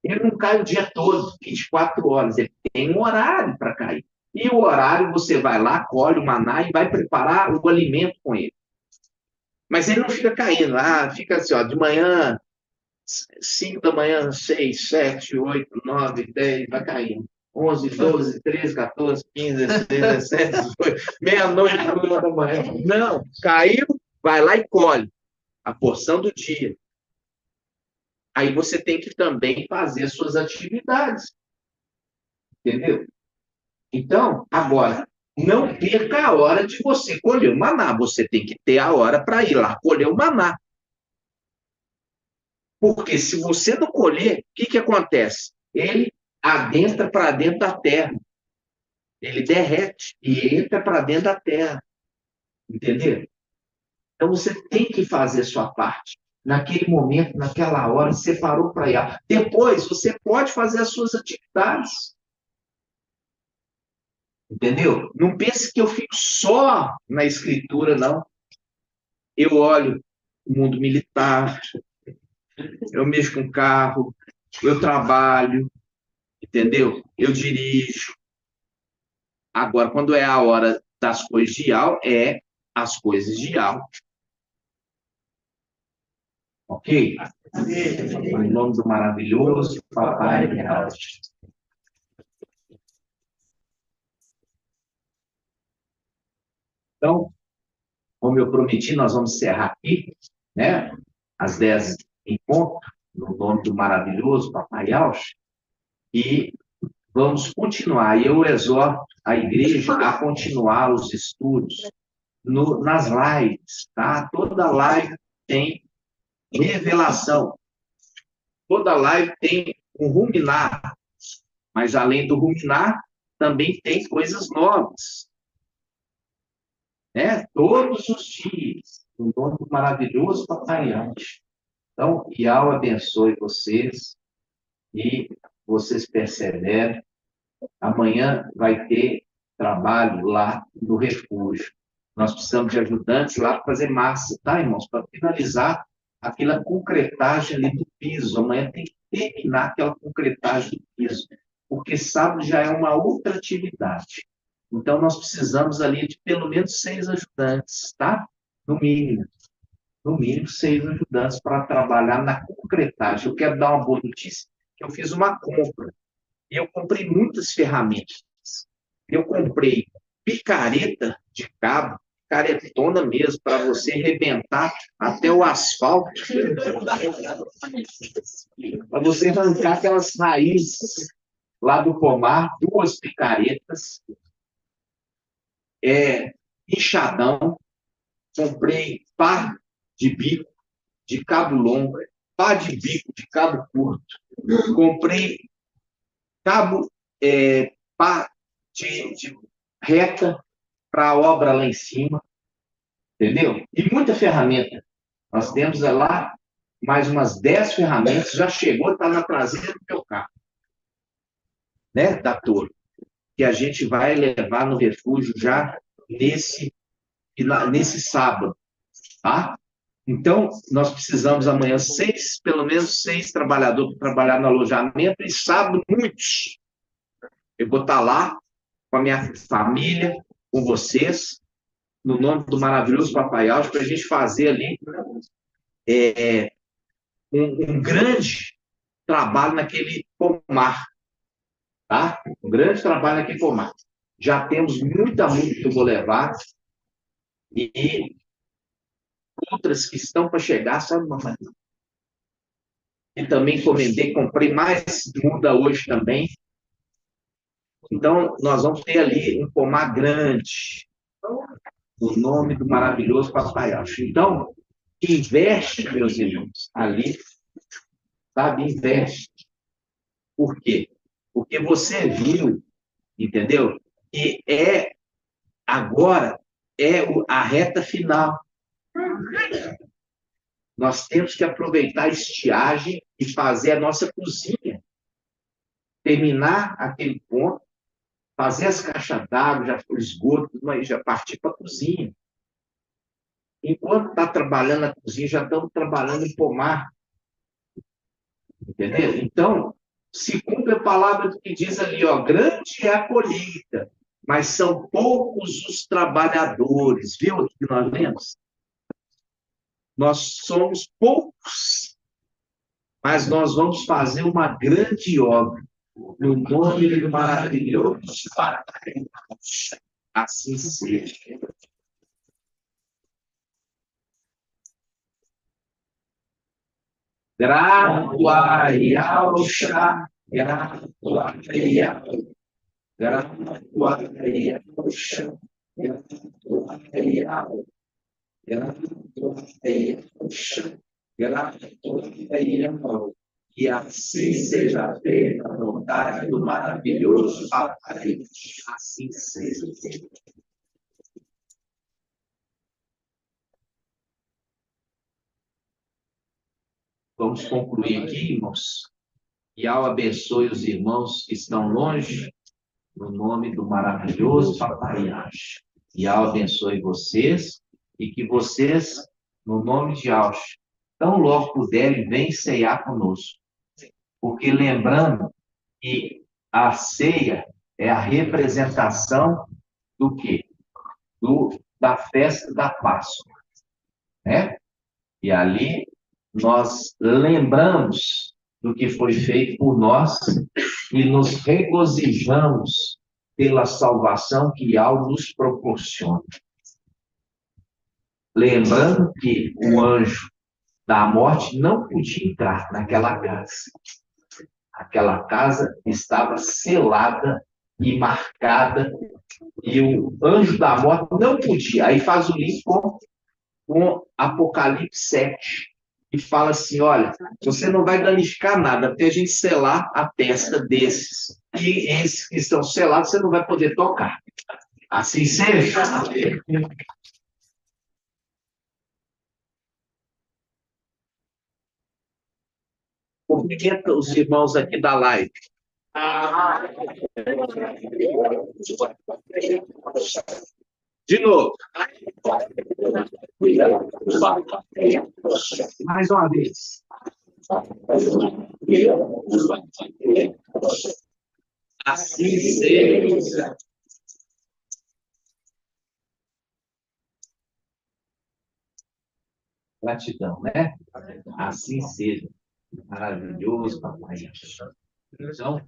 Ele não cai o dia todo, 24 horas, ele tem um horário para cair. E o horário, você vai lá, colhe o maná e vai preparar o alimento com ele. Mas ele não fica caindo, fica assim, ó, de manhã, 5 da manhã, 6, 7, 8, 9, 10, vai caindo. 11, 12, 13, 14, 15, 16, 17, 18, meia-noite, 1 da manhã. Não, caiu, vai lá e colhe a porção do dia. Aí você tem que também fazer as suas atividades. Entendeu? Então, agora, não perca a hora de você colher o maná. Você tem que ter a hora para ir lá colher o maná. Porque se você não colher, o que acontece? Ele adentra para dentro da terra. Ele derrete e entra para dentro da terra. Entendeu? Então, você tem que fazer a sua parte. Naquele momento, naquela hora, separou para ir. Depois, você pode fazer as suas atividades. Entendeu? Não pense que eu fico só na escritura, não. Eu olho o mundo militar, eu mexo com carro, eu trabalho, entendeu? Eu dirijo. Agora, quando é a hora das coisas de Yahweh, é as coisas de Yahweh. Ok? Em nome do maravilhoso Papai Yahweh. Então, como eu prometi, nós vamos encerrar aqui, né? Às 10 em ponto, no nome do maravilhoso Papai Yahweh. E vamos continuar. E eu exorto a igreja a continuar os estudos nas lives, tá? Toda live tem revelação. Toda live tem um ruminar. Mas além do ruminar, também tem coisas novas. Né? Todos os dias, o nome do maravilhoso Papai Ante. Então, Iau abençoe vocês e vocês perseverem. Amanhã vai ter trabalho lá no refúgio. Nós precisamos de ajudantes lá para fazer massa, tá, irmãos? Para finalizar aquela concretagem ali do piso. Amanhã tem que terminar aquela concretagem do piso, porque sábado já é uma outra atividade. Então, nós precisamos ali de pelo menos 6 ajudantes, tá? No mínimo. No mínimo, 6 ajudantes para trabalhar na concretagem. Eu quero dar uma boa notícia, que eu fiz uma compra. E eu comprei muitas ferramentas. Eu comprei picareta de cabo, picaretona mesmo, para você arrebentar até o asfalto. Para você arrancar aquelas raízes lá do pomar, 2 picaretas. Enxadão. Comprei pá de bico, de cabo longo, pá de bico, de cabo curto. Comprei cabo, pá de reta para a obra lá em cima, entendeu? E muita ferramenta. Nós temos lá mais umas 10 ferramentas, já chegou, está na traseira do meu carro, né, da Toro, que a gente vai levar no refúgio já nesse sábado, tá? Então, nós precisamos amanhã pelo menos 6 trabalhadores para trabalhar no alojamento, e sábado, muitos. Eu vou estar lá com a minha família, com vocês, no nome do maravilhoso Papai Alves, para a gente fazer ali um grande trabalho naquele pomar, tá? Um grande trabalho naquele pomar. Já temos muita música que eu vou levar, e outras que estão para chegar, sabe, mamãe? E também encomendei, comprei mais muda hoje também. Então, nós vamos ter ali um pomar grande, o nome do maravilhoso Papai Alves. Então, investe, meus irmãos, ali, sabe? Investe. Por quê? Porque você viu, entendeu? Que agora a reta final. Nós temos que aproveitar a estiagem e fazer a nossa cozinha. Terminar aquele ponto, fazer as caixas d'água, já o esgoto, mas já partir para a cozinha. Enquanto está trabalhando na cozinha, já estamos trabalhando em pomar. Entendeu? Então, se cumpre a palavra que diz ali, ó, grande é a colheita, mas são poucos os trabalhadores. Viu o que nós lemos? Nós somos poucos, mas nós vamos fazer uma grande obra. No nome do maravilhoso Pai. Assim seja. Grato a Yausha, grato a Yausha, grato a Yausha, grato a Yausha, grato a Yausha, grato a Yausha. Que assim seja feita a vontade do maravilhoso Papai. Assim seja. Vamos concluir aqui, irmãos. E ao abençoe os irmãos que estão longe, no nome do maravilhoso Papai Anjo. E ao abençoe vocês, e que vocês, no nome de Aush, tão logo puderem, venham ceiar conosco. Porque lembrando que a ceia é a representação do quê? Da festa da Páscoa, né? E ali nós lembramos do que foi feito por nós e nos regozijamos pela salvação que algo nos proporciona. Lembrando que o anjo da morte não podia entrar naquela casa. Aquela casa estava selada e marcada, e o anjo da morte não podia. Aí faz o link com Apocalipse 7. e fala assim: olha, você não vai danificar nada até a gente selar a testa desses. E esses que estão selados, você não vai poder tocar. Assim seja. Cumprimenta os irmãos aqui da live. De novo. Mais uma vez. Assim seja. Gratidão, né? Assim seja. Maravilhoso, papai. Então,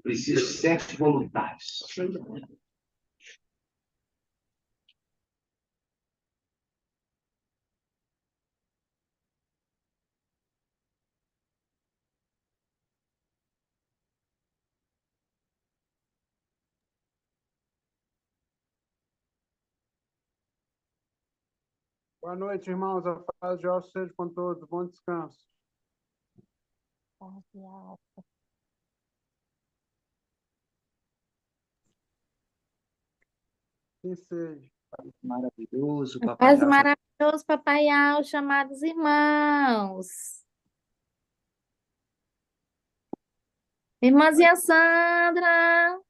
preciso de 7 voluntários. Boa noite, irmãos. A paz de Deus seja com todos. Bom descanso. Assim seja. Maravilhoso, papai. Paz maravilhoso, Papai Alcha, amados irmãos. Irmãzinha Sandra,